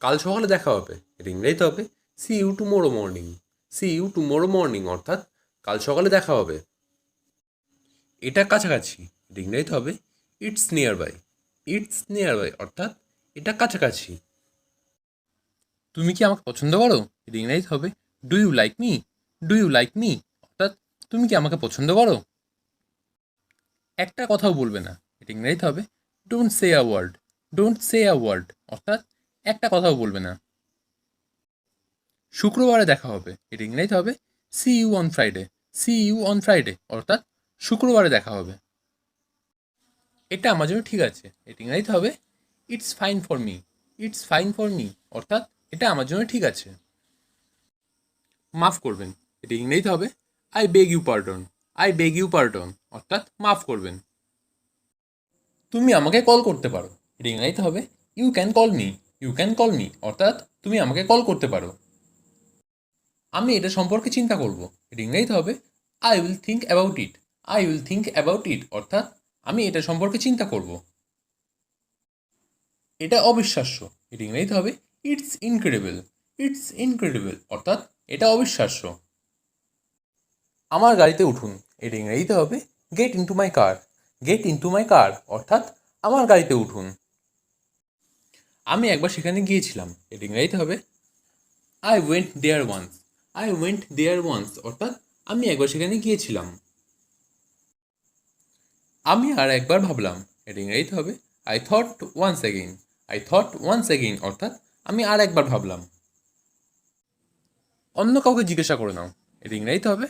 কাল সকালে দেখা হবে, এটা ইংরেজিতে হবে see you tomorrow morning. See you tomorrow morning অর্থাৎ কাল সকালে দেখা হবে। এটা কাছাকাছি, এটা ইংরেজিতে হবে it's nearby. It's nearby অর্থাৎ এটা কাছাকাছি। তুমি কি আমাকে পছন্দ করো? এটা ইংরেজিতে হবে do you like me. Do you like me অর্থাৎ তুমি কি আমাকে পছন্দ করো। একটা কথাও বলবে না, এটা ইংরেজিতে হবে don't say a word. Don't say a word অর্থাৎ একটা কথাও বলবে না। শুক্রবারে দেখা হবে, এটা ইংরেজিতে হবে see you on Friday. See you on Friday অর্থাৎ শুক্রবারে দেখা হবে। এটা আমার জন্য ঠিক আছে, এটা ইংরেজিতে হবে it's fine for me. It's fine for me অর্থাৎ এটা আমার জন্য ঠিক আছে। মাফ করবেন, এটা ইংরেজিতে হবে I beg you pardon. I beg you pardon অর্থাৎ মাফ করবেন। তুমি আমাকে কল করতে পারো, এটা ইংরেজিতে হবে you can call me. You can call me অর্থাৎ তুমি আমাকে কল করতে পারো। আমি এটা সম্পর্কে চিন্তা করব, এটা ইংরেজিতে হবে I will think about it. I will think about it অর্থাৎ আমি এটা সম্পর্কে চিন্তা করব। এটা অবিশ্বাস্য, এটা ইংরেজিতে হবে ইটস ইনক্রেডিবল। ইটস ইনক্রেডিবল অর্থাৎ এটা অবিশ্বাস্য। আমার গাড়িতে উঠুন, এটা ইংরেজিতে হবে get into my car. Get into my car অর্থাৎ আমার গাড়িতে উঠুন। আমি একবার সেখানে গিয়েছিলাম, এটা ইংরেজিতে হবে I went there once. I went there once অর্থাৎ আমি একবার সেখানে গিয়েছিলাম। আমি আর একবার ভাবলাম, এটা ইংরেজিতে হবে I thought once again. I thought once again অর্থাৎ আমি আর একবার ভাবলাম। অন্য কাউকে জিজ্ঞাসা করে নাও, এটা ইংরেজিতে হবে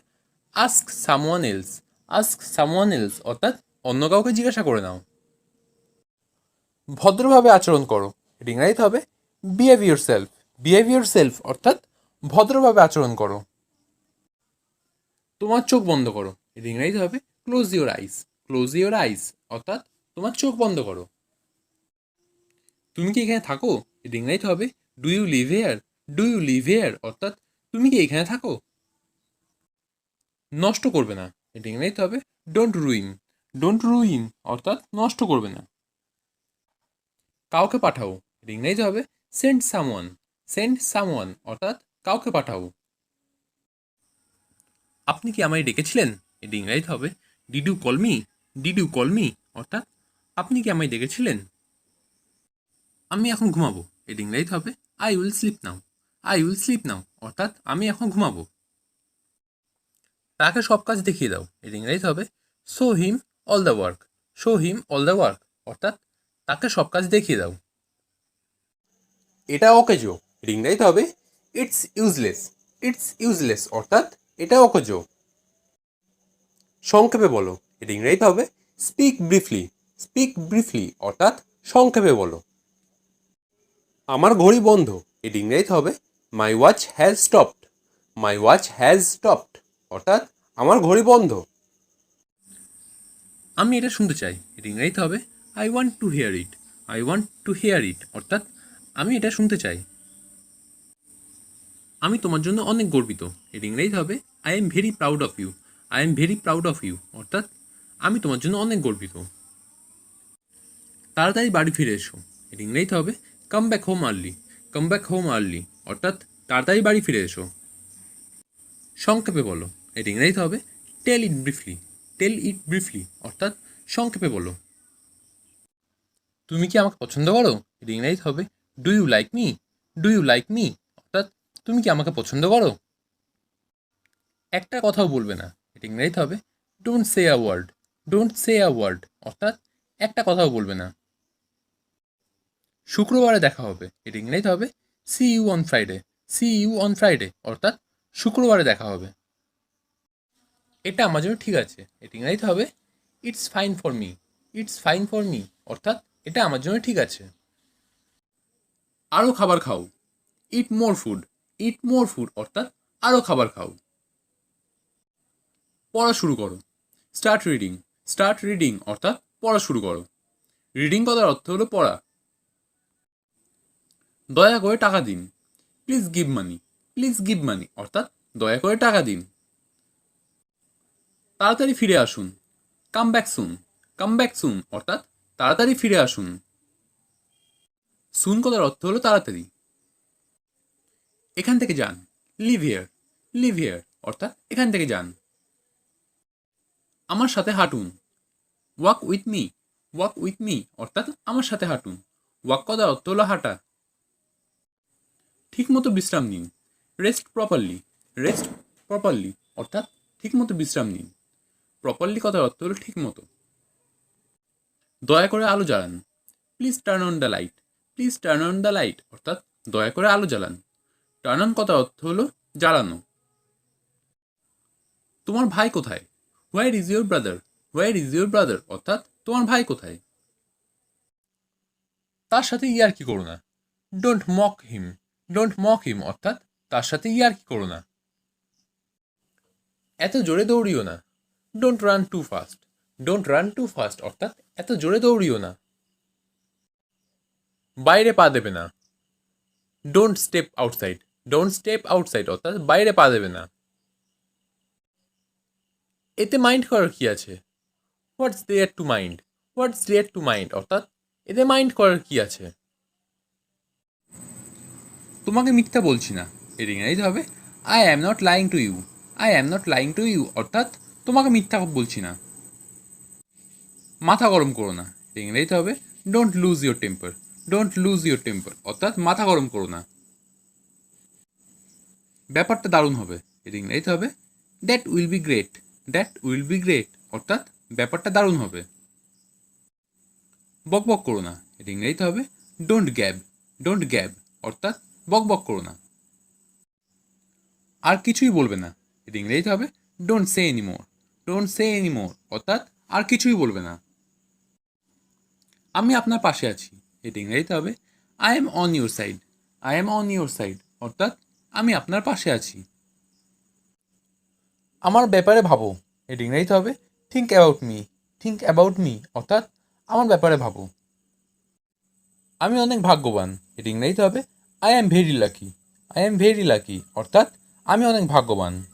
ask someone else. Ask someone else অর্থাৎ অন্য কাউকে জিজ্ঞাসা করে নাও। ভদ্রভাবে আচরণ করো, এটা ইংরেজিতে হবে behave your self. Behave your self অর্থাৎ ভদ্রভাবে আচরণ করো। তোমার চোখ বন্ধ করো, এটা ইংরেজিতে হবে close your eyes. Close your eyes অর্থাৎ তোমার চোখ বন্ধ করো। তুমি কি এখানে থাকো, এটা ইংরেজিতে হবে do you live here. Do you live here অর্থাৎ তুমি কি এখানে থাকো। নষ্ট করবে না, এটা ইংরেজিতে হবে ডোন্ট রুইন। ডোন্ট রুইন অর্থাৎ নষ্ট করবে না। কাউকে পাঠাও, এটা ইংরেজিতে হবে সেন্ড সামওয়ান। সেন্ড সামওয়ান অর্থাৎ কাউকে পাঠাও। আপনি কি আমায় ডেকেছিলেন, এটা ইংরেজিতে হবে did you call me. Did you call me অর্থাৎ আপনি কি আমায় ডেকেছিলেন। আমি এখন ঘুমাবো, এটা ইংরেজিতে হবে I will sleep now. I will sleep now অর্থাৎ আমি এখন ঘুমাবো। তাকে সব কাজ দেখিয়ে দাও, এটা ইংরেজিতে হবে show him all the work. Show him all the work অর্থাৎ তাকে সব কাজ দেখিয়ে দাও। এটা অকেজো, এটা ইংরেজিতে হবে ইটস ইউজলেস। ইটস ইউজলেস অর্থাৎ এটা অকেজো। সংক্ষেপে বলো, এটা ইংরেজিতে হবে স্পিক ব্রিফলি। স্পিক ব্রিফলি অর্থাৎ সংক্ষেপে বলো। আমার ঘড়ি বন্ধ, এটা ইংরেজিতে হবে my watch has stopped. My watch has stopped অর্থাৎ আমার ঘড়ি বন্ধ। আমি এটা শুনতে চাই, এটা ইংরেজিতে হবে I want to hear it. I want to hear it অর্থাৎ আমি এটা শুনতে চাই। আমি তোমার জন্য অনেক গর্বিত, এটা ইংরেজিতে হবে I am very proud of you. I am very proud of you অর্থাৎ আমি তোমার জন্য অনেক গর্বিত। তাড়াতাড়ি বাড়ি ফিরে এসো, এটা ইংরেজিতে হবে come back home early. Come back home early অর্থাৎ তাড়াতাড়ি বাড়ি ফিরে এসো। সংক্ষেপে বলো, এটা ইংরেজিতে হবে টেল ইট ব্রিফলি। টেল ইট ব্রিফলি অর্থাৎ সংক্ষেপে বলো। তুমি কি আমাকে পছন্দ করো, এটা ইংরেজিতে হবে do you like me. Do you like me অর্থাৎ তুমি কি আমাকে পছন্দ করো। একটা কথাও বলবে না, এটা ইংরেজিতে হবে don't say a word. Don't say a word অর্থাৎ একটা কথাও বলবে না। শুক্রবারে দেখা হবে, এটা ইংরেজিতে হবে see you on Friday. See you on Friday অর্থাৎ শুক্রবারে দেখা হবে। এটা আমার জন্য ঠিক আছে, এটা ইংরেজিতে হবে it's fine for me. It's fine for me অর্থাৎ এটা আমার জন্য ঠিক আছে। আরও খাবার খাও। ইট মোর ফুড। ইট মোর ফুড অর্থাৎ আরও খাবার খাও। পড়া শুরু করো। Start reading. স্টার্ট রিডিং অর্থাৎ পড়া শুরু করো। রিডিং কথার অর্থ হলো পড়া। দয়া করে টাকা দিন। Please give money. Please give money অর্থাৎ দয়া করে টাকা দিন। তাড়াতাড়ি ফিরে আসুন। Come back soon. Come back soon অর্থাৎ তাড়াতাড়ি ফিরে আসুন। সুন কথার অর্থ হলো তাড়াতাড়ি। এখান থেকে যান। Live here. লিভ হিয়ার অর্থাৎ এখান থেকে যান। আমার সাথে হাঁটুন। Walk with me. Walk with me অর্থাৎ আমার সাথে হাঁটুন। ওয়াক কথার অর্থ হলো হাঁটা। ঠিকমতো বিশ্রাম নিন। Rest properly. রেস্ট প্রপারলি অর্থাৎ ঠিকমতো বিশ্রাম নিন। প্রপারলি কথার অর্থ হলো ঠিকমতো। দয়া করে আলো জ্বালান। Please turn on the light. Please turn on the light অর্থাৎ দয়া করে আলো জ্বালান। টার্ন অন কথার অর্থ হলো জ্বালানো। তোমার ভাই কোথায়? Where is your brother? Where is your brother অর্থাৎ তোমার ভাই কোথায়? তার সাথে ইয়ার্কি করো না। Don't mock him. Don't mock him অর্থাৎ তার সাথে ইয়ার্কি করো না। এত জোরে দৌড়িও না। Don't run too fast. Don't run too fast অর্থাৎ এত জোরে দৌড়িও না। বাইরে পা দেবে না। Don't step outside. Don't step outside অর্থাৎ বাইরে পা দেবে না। এতে মাইন্ড করার কি আছে? What's there to mind. What's there to mind অর্থাৎ এতে মাইন্ড করার কি আছে? তোমাকে মিথ্যা বলছি না। এর ইংরেজি হবে I am not lying to you. I am not lying to you অর্থাৎ তোমাকে মিথ্যা বলছি না। মাথা গরম করো না। এর ইংরেজি হবে don't lose your temper. Don't lose your temper অর্থাৎ মাথা গরম করো না। ব্যাপারটা দারুণ হবে। এর ইংরেজি হবে that will be great. That will be great অর্থাৎ ব্যাপারটা দারুণ হবে। বক বক করো না। এর ইংরেজিতে হবে ডোন্ট গ্যাব। ডোন্ট গ্যাব অর্থাৎ বক বক করো না। আর কিছুই বলবে না। এর ইংরেজিতে হবে don't say anymore. Don't say anymore অর্থাৎ আর কিছুই বলবে না। আমি আপনার পাশে আছি। এর ইংরেজিতে হবে I M on your side. I am on your side অর্থাৎ আমি আপনার পাশে আছি। আমার ব্যাপারে ভাবো। এর ইংরেজিতে হবে think about me. Think about me অর্থাৎ আমার ব্যাপারে ভাবো। আমি অনেক ভাগ্যবান। এর ইংরেজিতে হবে I am very lucky. I am very lucky অর্থাৎ আমি অনেক ভাগ্যবান।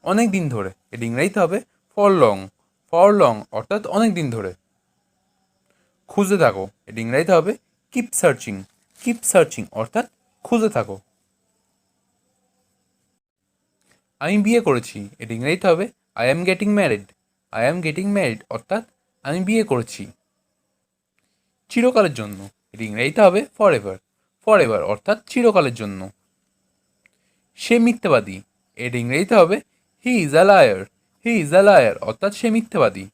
অনেক দিন ধরে। এর ইংরেজিতে হবে ফর লং। ফর লং অর্থাৎ অনেক দিন ধরে। খুঁজে থাকো। এর ইংরেজিতে হবে কিপ সার্চিং। কিপ সার্চিং অর্থাৎ খুঁজে থাকো। আমি বিয়ে করেছি। এর ইংরেজিতে হবে I am getting married. I am getting married অর্থাৎ আমি বিয়ে করেছি। চিরকালের জন্য। এর ইংরেজিতে হবে ফর এভার। ফর এভার অর্থাৎ চিরকালের জন্য। সে মিথ্যাবাদী। এর ইংরেজিতে হবে he is a liar. He is a liar অর্থাৎ সে মিথ্যাবাদী।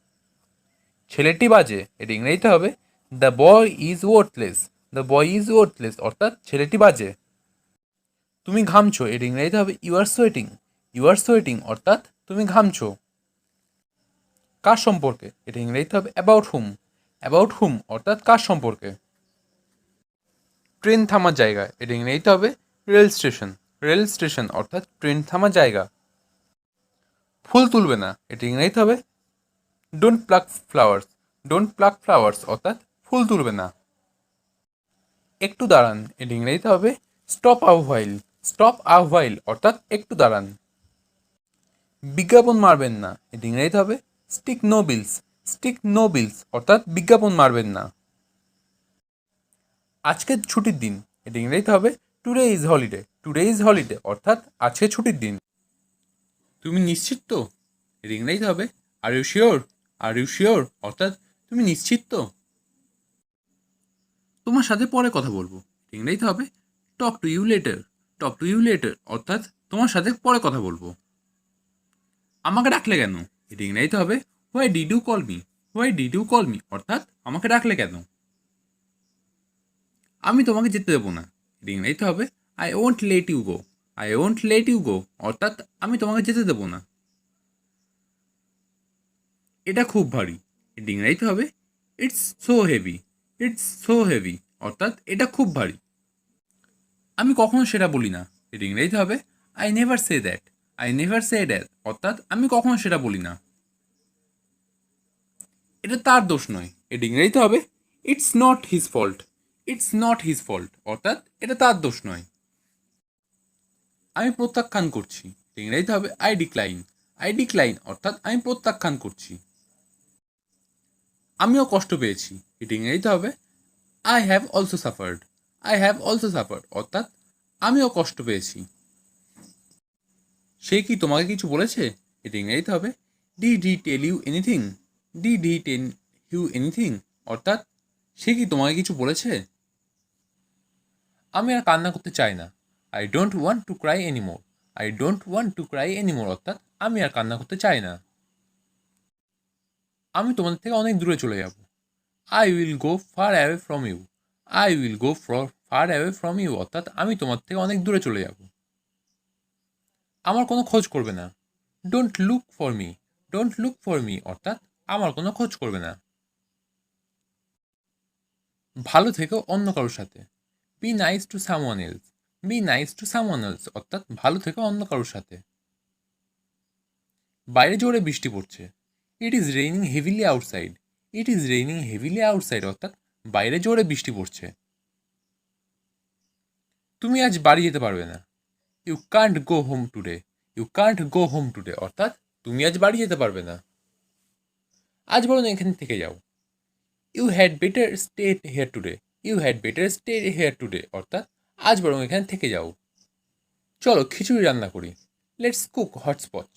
ছেলেটি বাজে। এর ইংরেজিতে হবে the boy is worthless. The boy is worthless অর্থাৎ ছেলেটি বাজে। তুমি ঘামছো। এর ইংরেজিতে হবে you are sweating. You are sweating অর্থাৎ তুমি ঘামছো। কার সম্পর্কে? এটা ইংরেজিতে হবে অ্যাবাউট হুম। অ্যাবাউট হুম অর্থাৎ কার সম্পর্কে। ট্রেন থামার জায়গা। এটা ইংরেজিতে হবে রেল স্টেশন। রেল স্টেশন অর্থাৎ ট্রেন থামার জায়গা। ফুল তুলবে না। এটা ইংরেজিতে হবে don't pluck flowers. Don't pluck flowers অর্থাৎ ফুল তুলবে না। একটু দাঁড়ান। এটা ইংরেজিতে হবে stop a while. Stop a while অর্থাৎ একটু দাঁড়ান। বিজ্ঞাপন মারবেন না। এটা ইংরেজিতে হবে stick no bills. Stick no bills অর্থাৎ বিজ্ঞাপন মারবেন না। আজকের ছুটির দিন। এটা ইংরেজিতে হবে today is holiday. Today is holiday অর্থাৎ আজকে ছুটির দিন। তুমি নিশ্চিত তো? এর ইংরেজিতে হবে are you sure. Are you sure অর্থাৎ তুমি নিশ্চিত তো? তোমার সাথে পরে কথা বলবো। এর ইংরেজিতে হবে talk to you later. Talk to you later অর্থাৎ তোমার সাথে পরে কথা বলবো। আমাকে ডাকলে কেন? এর ইংরেজিতে হবে why did you call me. Why did you call me অর্থাৎ আমাকে ডাকলে কেন? আমি তোমাকে যেতে দেবো না। এর ইংরেজিতে হবে I won't let you go. I won't let you go অর্থাৎ আমি তোমাকে যেতে দেবো না। এটা খুব ভারী। এর ইংরেজিতে হবে it's so heavy. It's so heavy অর্থাৎ এটা খুব ভারী। আমি কখনো সেটা বলি না, এটা ইংরেজিতে হবে I never say that. I never say that অর্থাৎ আমি কখনো সেটা বলি না। এটা তার দোষ নয়, এটা ইংরেজিতে হবে it's not his fault. It's not his fault অর্থাৎ এটা তার দোষ নয়। আমি প্রত্যাখ্যান করছি, এটা ইংরেজিতে হবে আই ডিক্লাইন। আই ডিক্লাইন অর্থাৎ আমি প্রত্যাখ্যান করছি। আমিও কষ্ট পেয়েছি, এটা ইংরেজিতে হবে I have also suffered. I have also suffered অর্থাৎ আমিও কষ্ট পেয়েছি। সে কি তোমাকে কিছু বলেছে, এটা ইংরেজিতে হবে did he tell you anything. Did he tell you anything অর্থাৎ সে কি তোমাকে কিছু বলেছে। আমি আর কান্না করতে চাই না, I don't want to cry anymore. I don't want to cry anymore অর্থাৎ আমি আর কান্না করতে চাই না। আমি তোমাদের থেকে অনেক দূরে চলে যাব, I will go far away from you. I will go far away from you অর্থাৎ আমি তোমার থেকে অনেক দূরে চলে যাব। আমার কোনো খোঁজ করবে না, don't look for me. Don't look for me অর্থাৎ আমার কোনো খোঁজ করবে না। ভালো থেকো অন্য কারোর সাথে, be nice to someone else. Be nice to someone else অর্থাৎ ভালো থেকো অন্য কারোর সাথে। বাইরে জোরে বৃষ্টি পড়ছে, it is raining heavily outside. It is raining heavily outside অর্থাৎ বাইরে জোরে বৃষ্টি পড়ছে। তুমি আজ বাড়ি যেতে পারবে না, you can't go home today. You can't go home today অর্থাৎ তুমি আজ বাড়ি যেতে পারবে না। আজ বরং এখানে থেকে যাও, you had better stay here today. You had better stay here today অর্থাৎ আজ বরং এখানে থেকে যাও। চলো খিচুড়ি রান্না করি, লেটস কুক হটস্পচ।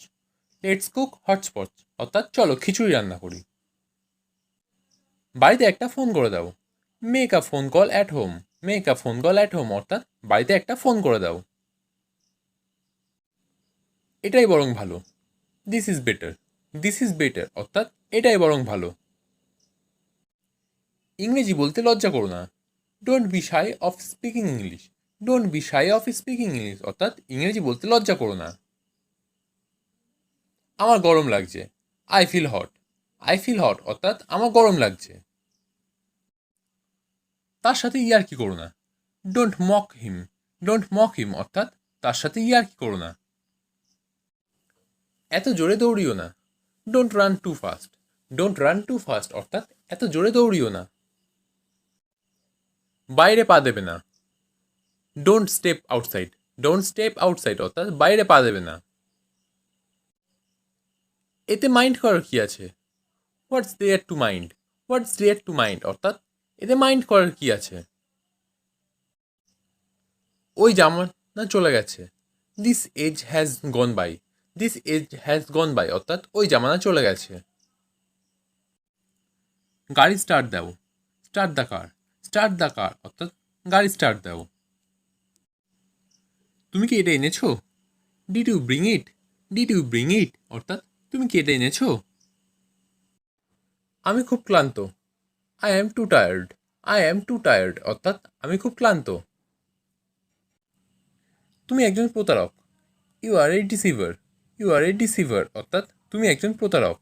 লেটস কুক হটস্পচ অর্থাৎ চলো খিচুড়ি রান্না করি। বাড়িতে একটা ফোন করে দাও, make a phone call at home. Make a phone call at home অর্থাৎ বাড়িতে একটা ফোন করে দাও। এটাই বরং ভালো, this is better. This is better অর্থাৎ এটাই বরং ভালো। ইংরেজি বলতে লজ্জা করো না, don't be shy of speaking English. Don't be shy of speaking English অর্থাৎ ইংরেজি বলতে লজ্জা করো না। আমার গরম লাগছে, I feel hot. I feel hot অর্থাৎ আমার গরম লাগছে। তার সাথে ইয়ার্কি করো না, don't mock him. Don't mock him অর্থাৎ তার সাথে ইয়ার্কি করো না। এত জোরে দৌড়িও না, don't run too fast. Don't run too fast অর্থাৎ এত জোরে দৌড়িও না। বাইরে পা দেবে না, don't step outside. Don't step outside অর্থাৎ বাইরে পা দেবে না। এতে মাইন্ড করার কি আছে, what's there to mind. What's there to mind অর্থাৎ এতে মাইন্ড করার কি আছে। ওই জামানা চলে গেছে, this age has gone by. This age has gone by অর্থাৎ ওই জামানা চলে গেছে। গাড়ি স্টার্ট দাও, start the car. Start the car অর্থাৎ গাড়ি স্টার্ট দাও। তুমি কি এটা এনেছো, did you bring it. Did you bring it অর্থাৎ তুমি কি এটা এনেছো। আমি খুব ক্লান্ত, I am too tired. I am too tired অর্থাৎ আমি খুব ক্লান্ত। তুমি একজন প্রতারক, you are a deceiver. You are a deceiver অর্থাৎ তুমি একজন প্রতারক।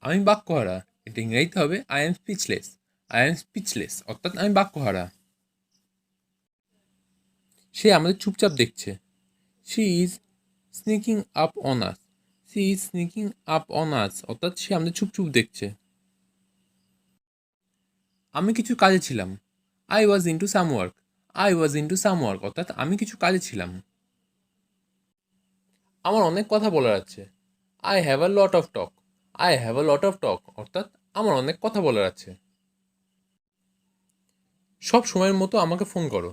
আমি বাক্যহারা, এটা ইংরেজিতে হবে I am speechless. I am speechless অর্থাৎ আমি বাক্যহারা। সে আমাদের চুপচাপ দেখছে, she is sneaking up on us. She is sneaking up on us অর্থাৎ সে আমাদের চুপচুপ দেখছে। আমি কিছু কাজে ছিলাম, I was into some work. I was into some work অর্থাৎ আমি কিছু কাজে ছিলাম। আমার অনেক কথা বলার আছে, I have a lot of talk. I have a lot of টক অর্থাৎ আমার অনেক কথা বলার আছে। সব সময়ের মতো আমাকে ফোন করো,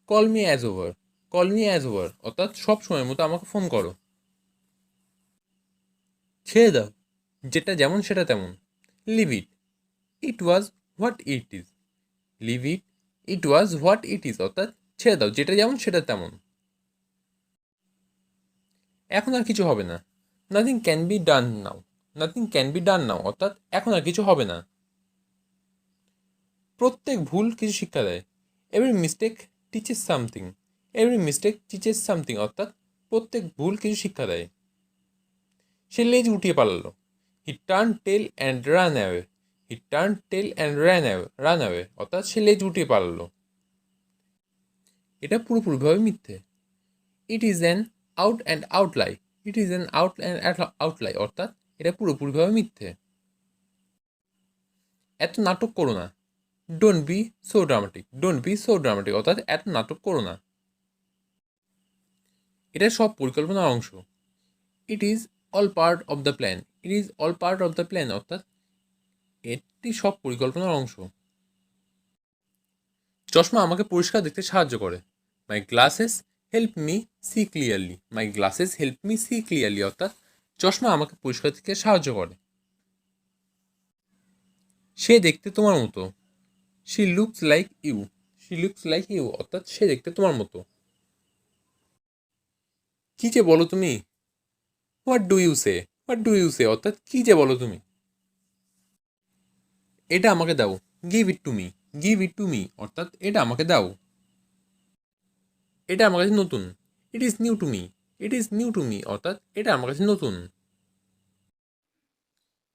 call me as over. Call me as over অর্থাৎ সব সময়ের মতো আমাকে ফোন করো। ছেড়ে দাও, যেটা যেমন সেটা তেমন। Leave it, it was what it is. Leave it, it was what it is অর্থাৎ ছেড়ে দাও, যেটা যেমন সেটা তেমন। এখন আর কিছু হবে না, nothing can be done now. Nothing can be done now অর্থাৎ এখন আর কিছু হবে না। প্রত্যেক ভুল কিছু শিক্ষা দেয়, every mistake teaches something. Every mistake teaches something অর্থাৎ প্রত্যেক ভুল কিছু শিক্ষা দেয়। সে লেজ উঠিয়ে পালালো, he turn tail and run away. He turn tail and run away অর্থাৎ সে লেজ উঠিয়ে পালালো। এটা পুরোপুরিভাবে মিথ্যে। It is an out and out lie. It is an out and out lie অর্থাৎ এটা পুরোপুরিভাবে মিথ্যে। এত নাটক করো না। Don't be so dramatic. Don't be so dramatic অর্থাৎ এত নাটক করো না। এটা সব পরিকল্পনার অংশ। It is all part of the plan. It is all part of the plan অর্থাৎ এটি সব পরিকল্পনার অংশ। চশমা আমাকে পরিষ্কার দেখতে সাহায্য করে। My glasses help me see clearly. My glasses help me see clearly অর্থাৎ চশমা আমাকে পরিষ্কার দেখতে সাহায্য করে। সে দেখতে তোমার মতো। She looks like you. She looks like you অর্থাৎ সে দেখতে তোমার মতো। কী যে বলো তুমি। What do you say. What do you say অর্থাৎ কী যে বলো তুমি। এটা আমাকে দাও। Give it to me. Give it to me অর্থাৎ এটা আমাকে দাও। এটা আমার কাছে নতুন। It is new to me. It is new to me অর্থাৎ এটা আমার কাছে নতুন।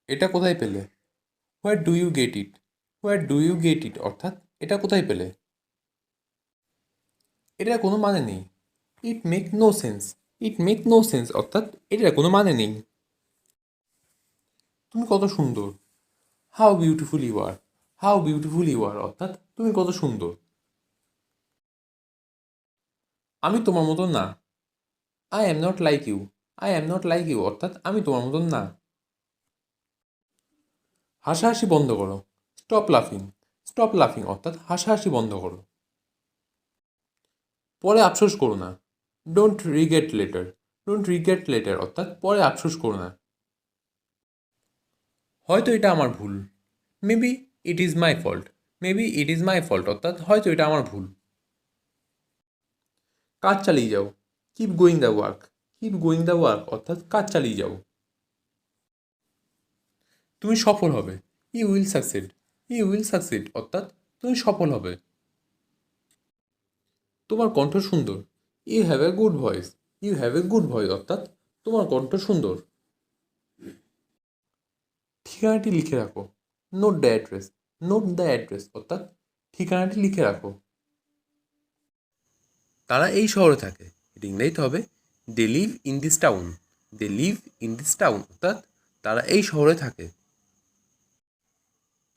এটা কোথায় পেলে। Where do you get it. Where do you get it অর্থাৎ এটা কোথায় পেলে। এটার কোনো মানে নেই। It make no sense. It make no sense অর্থাৎ এটার কোনো মানে নেই। তুমি কত সুন্দর। How beautiful you are. How beautiful you are অর্থাৎ তুমি কত সুন্দর। আমি তোমার মতন না। I am not like you. I am not like you অর্থাৎ আমি তোমার মতন না। হাসাহাসি বন্ধ করো। স্টপ লাফিং। স্টপ লাফিং অর্থাৎ হাসাহাসি বন্ধ করো। পরে আফসোস করো না। Don't regret later. Don't regret later অর্থাৎ পরে আফসোস করো না। হয়তো এটা আমার ভুল। Maybe it is my fault. Maybe it is my fault অর্থাৎ হয়তো এটা আমার ভুল। কাজ চালিয়ে যাও। Keep going the work. Keep going the work অর্থাৎ কাজ চালিয়ে যাও। তুমি সফল হবে। You will succeed. You will succeed অর্থাৎ তুমি সফল হবে। তোমার কণ্ঠ সুন্দর। You have a good voice. You have a good voice অর্থাৎ তোমার কণ্ঠ সুন্দর। ঠিকানাটি লিখে রাখো। Note the address. Note the address অর্থাৎ ঠিকানাটি লিখে রাখো। তারা এই শহরে থাকে। এটা ইংরেজিতে হবে they live in this town. They live in this town অর্থাৎ তারা এই শহরে থাকে।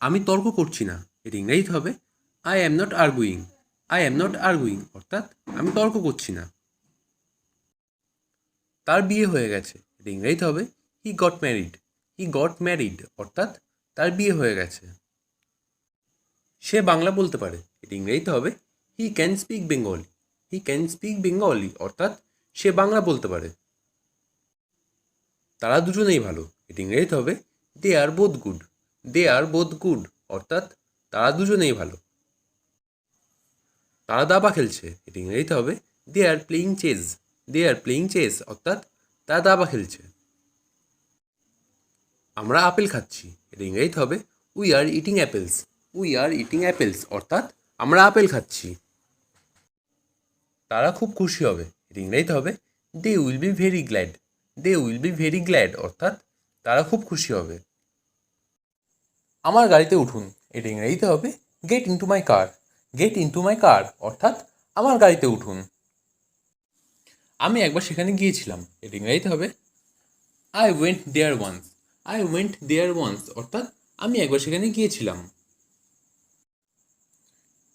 আমি তর্ক করছি না। এটা ইংরেজিতে হবে I am not arguing. I am not arguing অর্থাৎ আমি তর্ক করছি না। তার বিয়ে হয়ে গেছে। এটা ইংরেজিতে হবে he got married. He got married অর্থাৎ তার বিয়ে হয়ে গেছে। সে বাংলা বলতে পারে। এটা ইংরেজিতে হবে he can speak Bengali. He can speak Bengali অর্থাৎ সে বাংলা বলতে পারে। তারা দুজনেই ভালো। এটা ইংরেজিতে হবে they R both good. They R both good অর্থাৎ তারা দুজনেই ভালো। তারা দাবা খেলছে। এটা ইংরেজিতে হবে they are playing chess. They are playing chess অর্থাৎ তারা দাবা খেলছে। আমরা আপেল খাচ্ছি। এটা ইংরেজিতে হবে we are eating apples. We are eating apples অর্থাৎ আমরা আপেল খাচ্ছি। তারা খুব খুশি হবে। এটা ইংরেজিতে হবে they will be very glad. They will be very glad অর্থাৎ তারা খুব খুশি হবে। আমার গাড়িতে উঠুন। এটা ইংরেজিতে হবে get into my car. Get into my car অর্থাৎ আমার গাড়িতে উঠুন। আমি একবার সেখানে গিয়েছিলাম। এটা ইংরেজিতে হবে I went there once. I went there once অর্থাৎ আমি একবার সেখানে গিয়েছিলাম।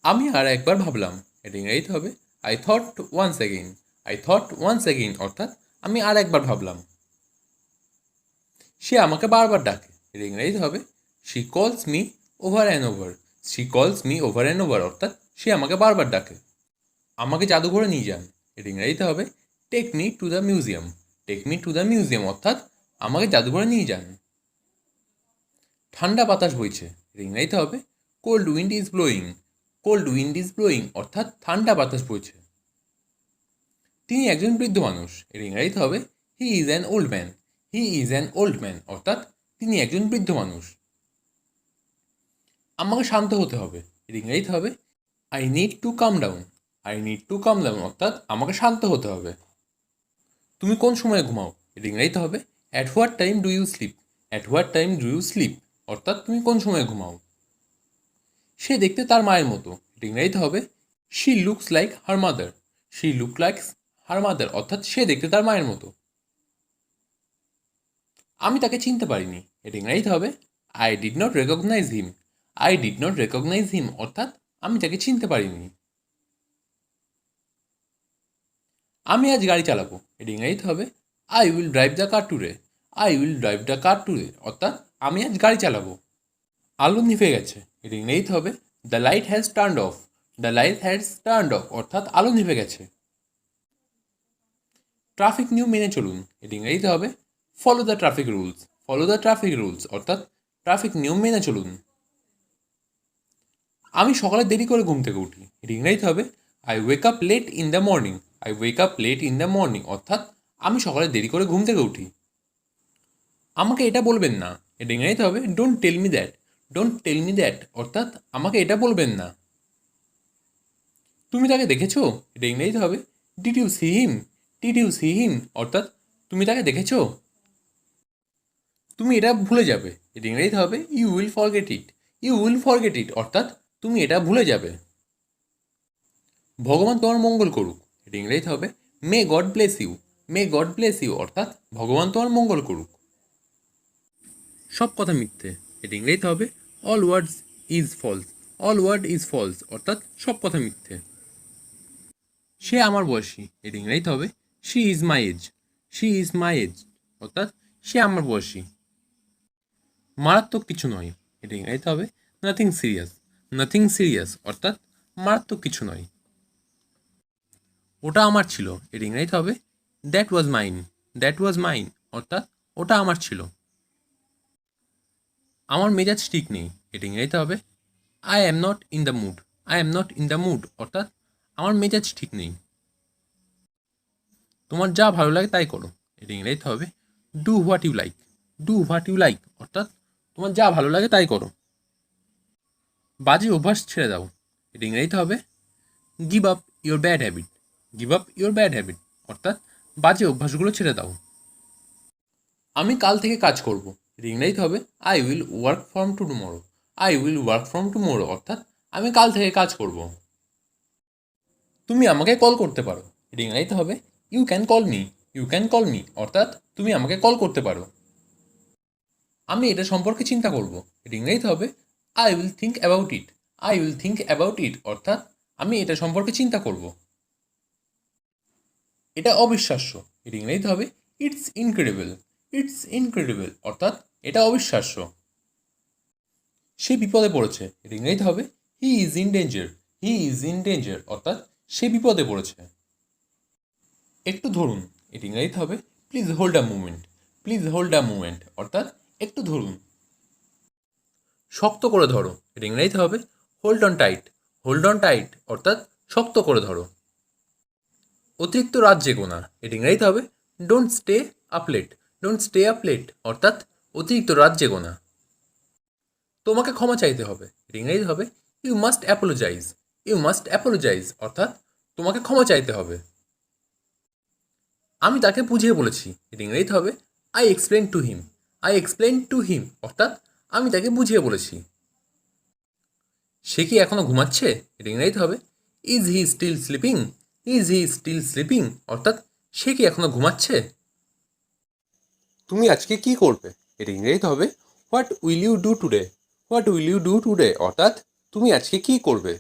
আমি আর একবার ভাবলাম। এটা ইংরেজিতে হবে I thought once again. I thought once again অর্থাৎ আমি আর একবার ভাবলাম। সে আমাকে বারবার ডাকে। এটা ইংরেজিতে হবে শি কলস me over and over. She কলস মি ওভার অ্যান্ড ওভার অর্থাৎ সে আমাকে বারবার ডাকে। আমাকে জাদুঘরে নিয়ে যান। এটা ইংরেজিতে হবে take me to the museum. Take me to the museum অর্থাৎ আমাকে জাদুঘরে নিয়ে যান। ঠান্ডা বাতাস বইছে। এটা ইংরেজিতে হবে cold wind is blowing. Cold wind is blowing অর্থাৎ ঠান্ডা বাতাস বইছে। তিনি একজন বৃদ্ধ মানুষ। এর ইংরেজিতে হবে he is an old man. He is an old man অর্থাৎ তিনি একজন বৃদ্ধ মানুষ। আমাকে শান্ত হতে হবে। এর ইংরেজিতে হবে I need to calm down. I need to calm down অর্থাৎ আমাকে শান্ত হতে হবে। তুমি কোন সময় ঘুমাও? এর ইংরেজিতে হবে at what time do you sleep. At what time do you sleep অর্থাৎ তুমি কোন সময় ঘুমাও। সে দেখতে তার মায়ের মতো, এটা ইংরেজিতে হবে she looks like her mother. She look like her mother অর্থাৎ সে দেখতে তার মায়ের মতো। আমি তাকে চিনতে পারিনি, এটা ইংরেজিতে হবে I did not recognise him. I did not recognise him অর্থাৎ আমি তাকে চিনতে পারিনি। আমি আজ গাড়ি চালাবো, এটা ইংরেজিতে হবে I will drive the car today. I will drive the car today অর্থাৎ আমি আজ গাড়ি চালাবো। আলো নিভে গেছে, এটা ইংরেজিতে হবে the light has turned of. The light has turned of অর্থাৎ আলো নিভে গেছে। ট্রাফিক নিয়ম মেনে চলুন, এটা ইংরেজিতে হবে follow the traffic rules. Follow the traffic rules অর্থাৎ ট্রাফিক নিয়ম মেনে চলুন। আমি সকালে দেরি করে ঘুম থেকে উঠি, এটা ইংরেজিতে হবে I wake up late in the morning. I wake up late in the morning অর্থাৎ আমি সকালে দেরি করে ঘুম থেকে উঠি। আমাকে এটা বলবেন না, এটা ইংরেজিতে হবে don't tell me that. Don't tell me that অর্থাৎ আমাকে এটা বলবেন না। তুমি তাকে দেখেছো, এটা ইংরেজিতে হবে did you see him. Did you see him অর্থাৎ তুমি তাকে দেখেছো। তুমি এটা ভুলে যাবে, এটা ইংরেজিতে হবে you will forget it. You will forget it অর্থাৎ তুমি এটা ভুলে যাবে। ভগবান তোমার মঙ্গল করুক, এটা ইংরেজিতে হবে may God bless you. May God bless you অর্থাৎ ভগবান তোমার মঙ্গল করুক। সব কথা মিথ্যে, এটা ইংরেজিতে হবে all words is false. All word is false অর্থাৎ সব কথা মিথ্যে। সে আমার বয়সী, এটা ইংরেজিতে হবে she is my age. She is my age অর্থাৎ সে আমার বয়সী। মারাত্মক কিছু নয়, এটা ইংরেজিতে হবে নাথিং সিরিয়াস। নাথিং সিরিয়াস অর্থাৎ মারাত্মক কিছু নয়। ওটা আমার ছিল, এটা ইংরেজিতে হবে that was mine. That was mine অর্থাৎ ওটা আমার ছিল। আমার মেজাজ ঠিক নেই, এটা ইংরেজিতে হবে I am not in the mood. I am not in the mood অর্থাৎ আমার মেজাজ ঠিক নেই। তোমার যা ভালো লাগে তাই করো, এটা ইংরেজিতে হবে do what you like. Do what you like অর্থাৎ তোমার যা ভালো লাগে তাই করো। বাজে অভ্যাস ছেড়ে দাও, এটা ইংরেজিতে হবে give up your bad habit. Give up your bad habit অর্থাৎ বাজে অভ্যাসগুলো ছেড়ে দাও। আমি কাল থেকে কাজ করব, এটা ইংরেজিতে হবে I will work from two tomorrow. I will work from tomorrow অর্থাৎ আমি কাল থেকে কাজ করব। তুমি আমাকে কল করতে পারো, এটা ইংরেজিতে হবে you can call me. You can call me অর্থাৎ তুমি আমাকে কল করতে পারো। আমি এটা সম্পর্কে চিন্তা করব, এটা ইংরেজিতে হবে I will think about it. I will think about it অর্থাৎ আমি এটা সম্পর্কে চিন্তা করব। এটা অবিশ্বাস্য, এটা ইংরেজিতে হবে ইটস ইনক্রেডিবল। ইটস ইনক্রেডিবল অর্থাৎ এটা অবিশ্বাস্য। সে বিপদে পড়েছে, এটা ইংরেজিতে হবে he is in danger. He is in danger অর্থাৎ সে বিপদে পড়েছে। একটু ধরুন, এটা ইংরেজিতে হবে please hold a movement. Please hold a movement অর্থাৎ একটু ধরুন। শক্ত করে ধরো, এটা ইংরেজিতে হবে hold on tight. Hold on tight অর্থাৎ শক্ত করে ধরো। অতিরিক্ত রাত জেগো না, এটা ইংরেজিতে হবে don't stay up late. Don't stay up late অর্থাৎ অতিরিক্ত রাত জেগো না। তোমাকে ক্ষমা চাইতে হবে, এটা ইংরেজিতে হবে you must apologise. You must apologise অর্থাৎ তোমাকে ক্ষমা চাইতে হবে। আমি তাকে বুঝিয়ে বলেছি, এটা ইংরেজিতে হবে I explain to him. I explain to him অর্থাৎ আমি তাকে বুঝিয়ে বলেছি। সে কি এখনো ঘুমাচ্ছে, এটা ইংরেজিতে হবে is he still sleeping. Is he still sleeping অর্থাৎ সে কি এখনো ঘুমাচ্ছে। তুমি আজকে কি করবে, এটা ইংরেজিতে হবে what will you do today. What will you do today অর্থাৎ তুমি আজকে কি করবে।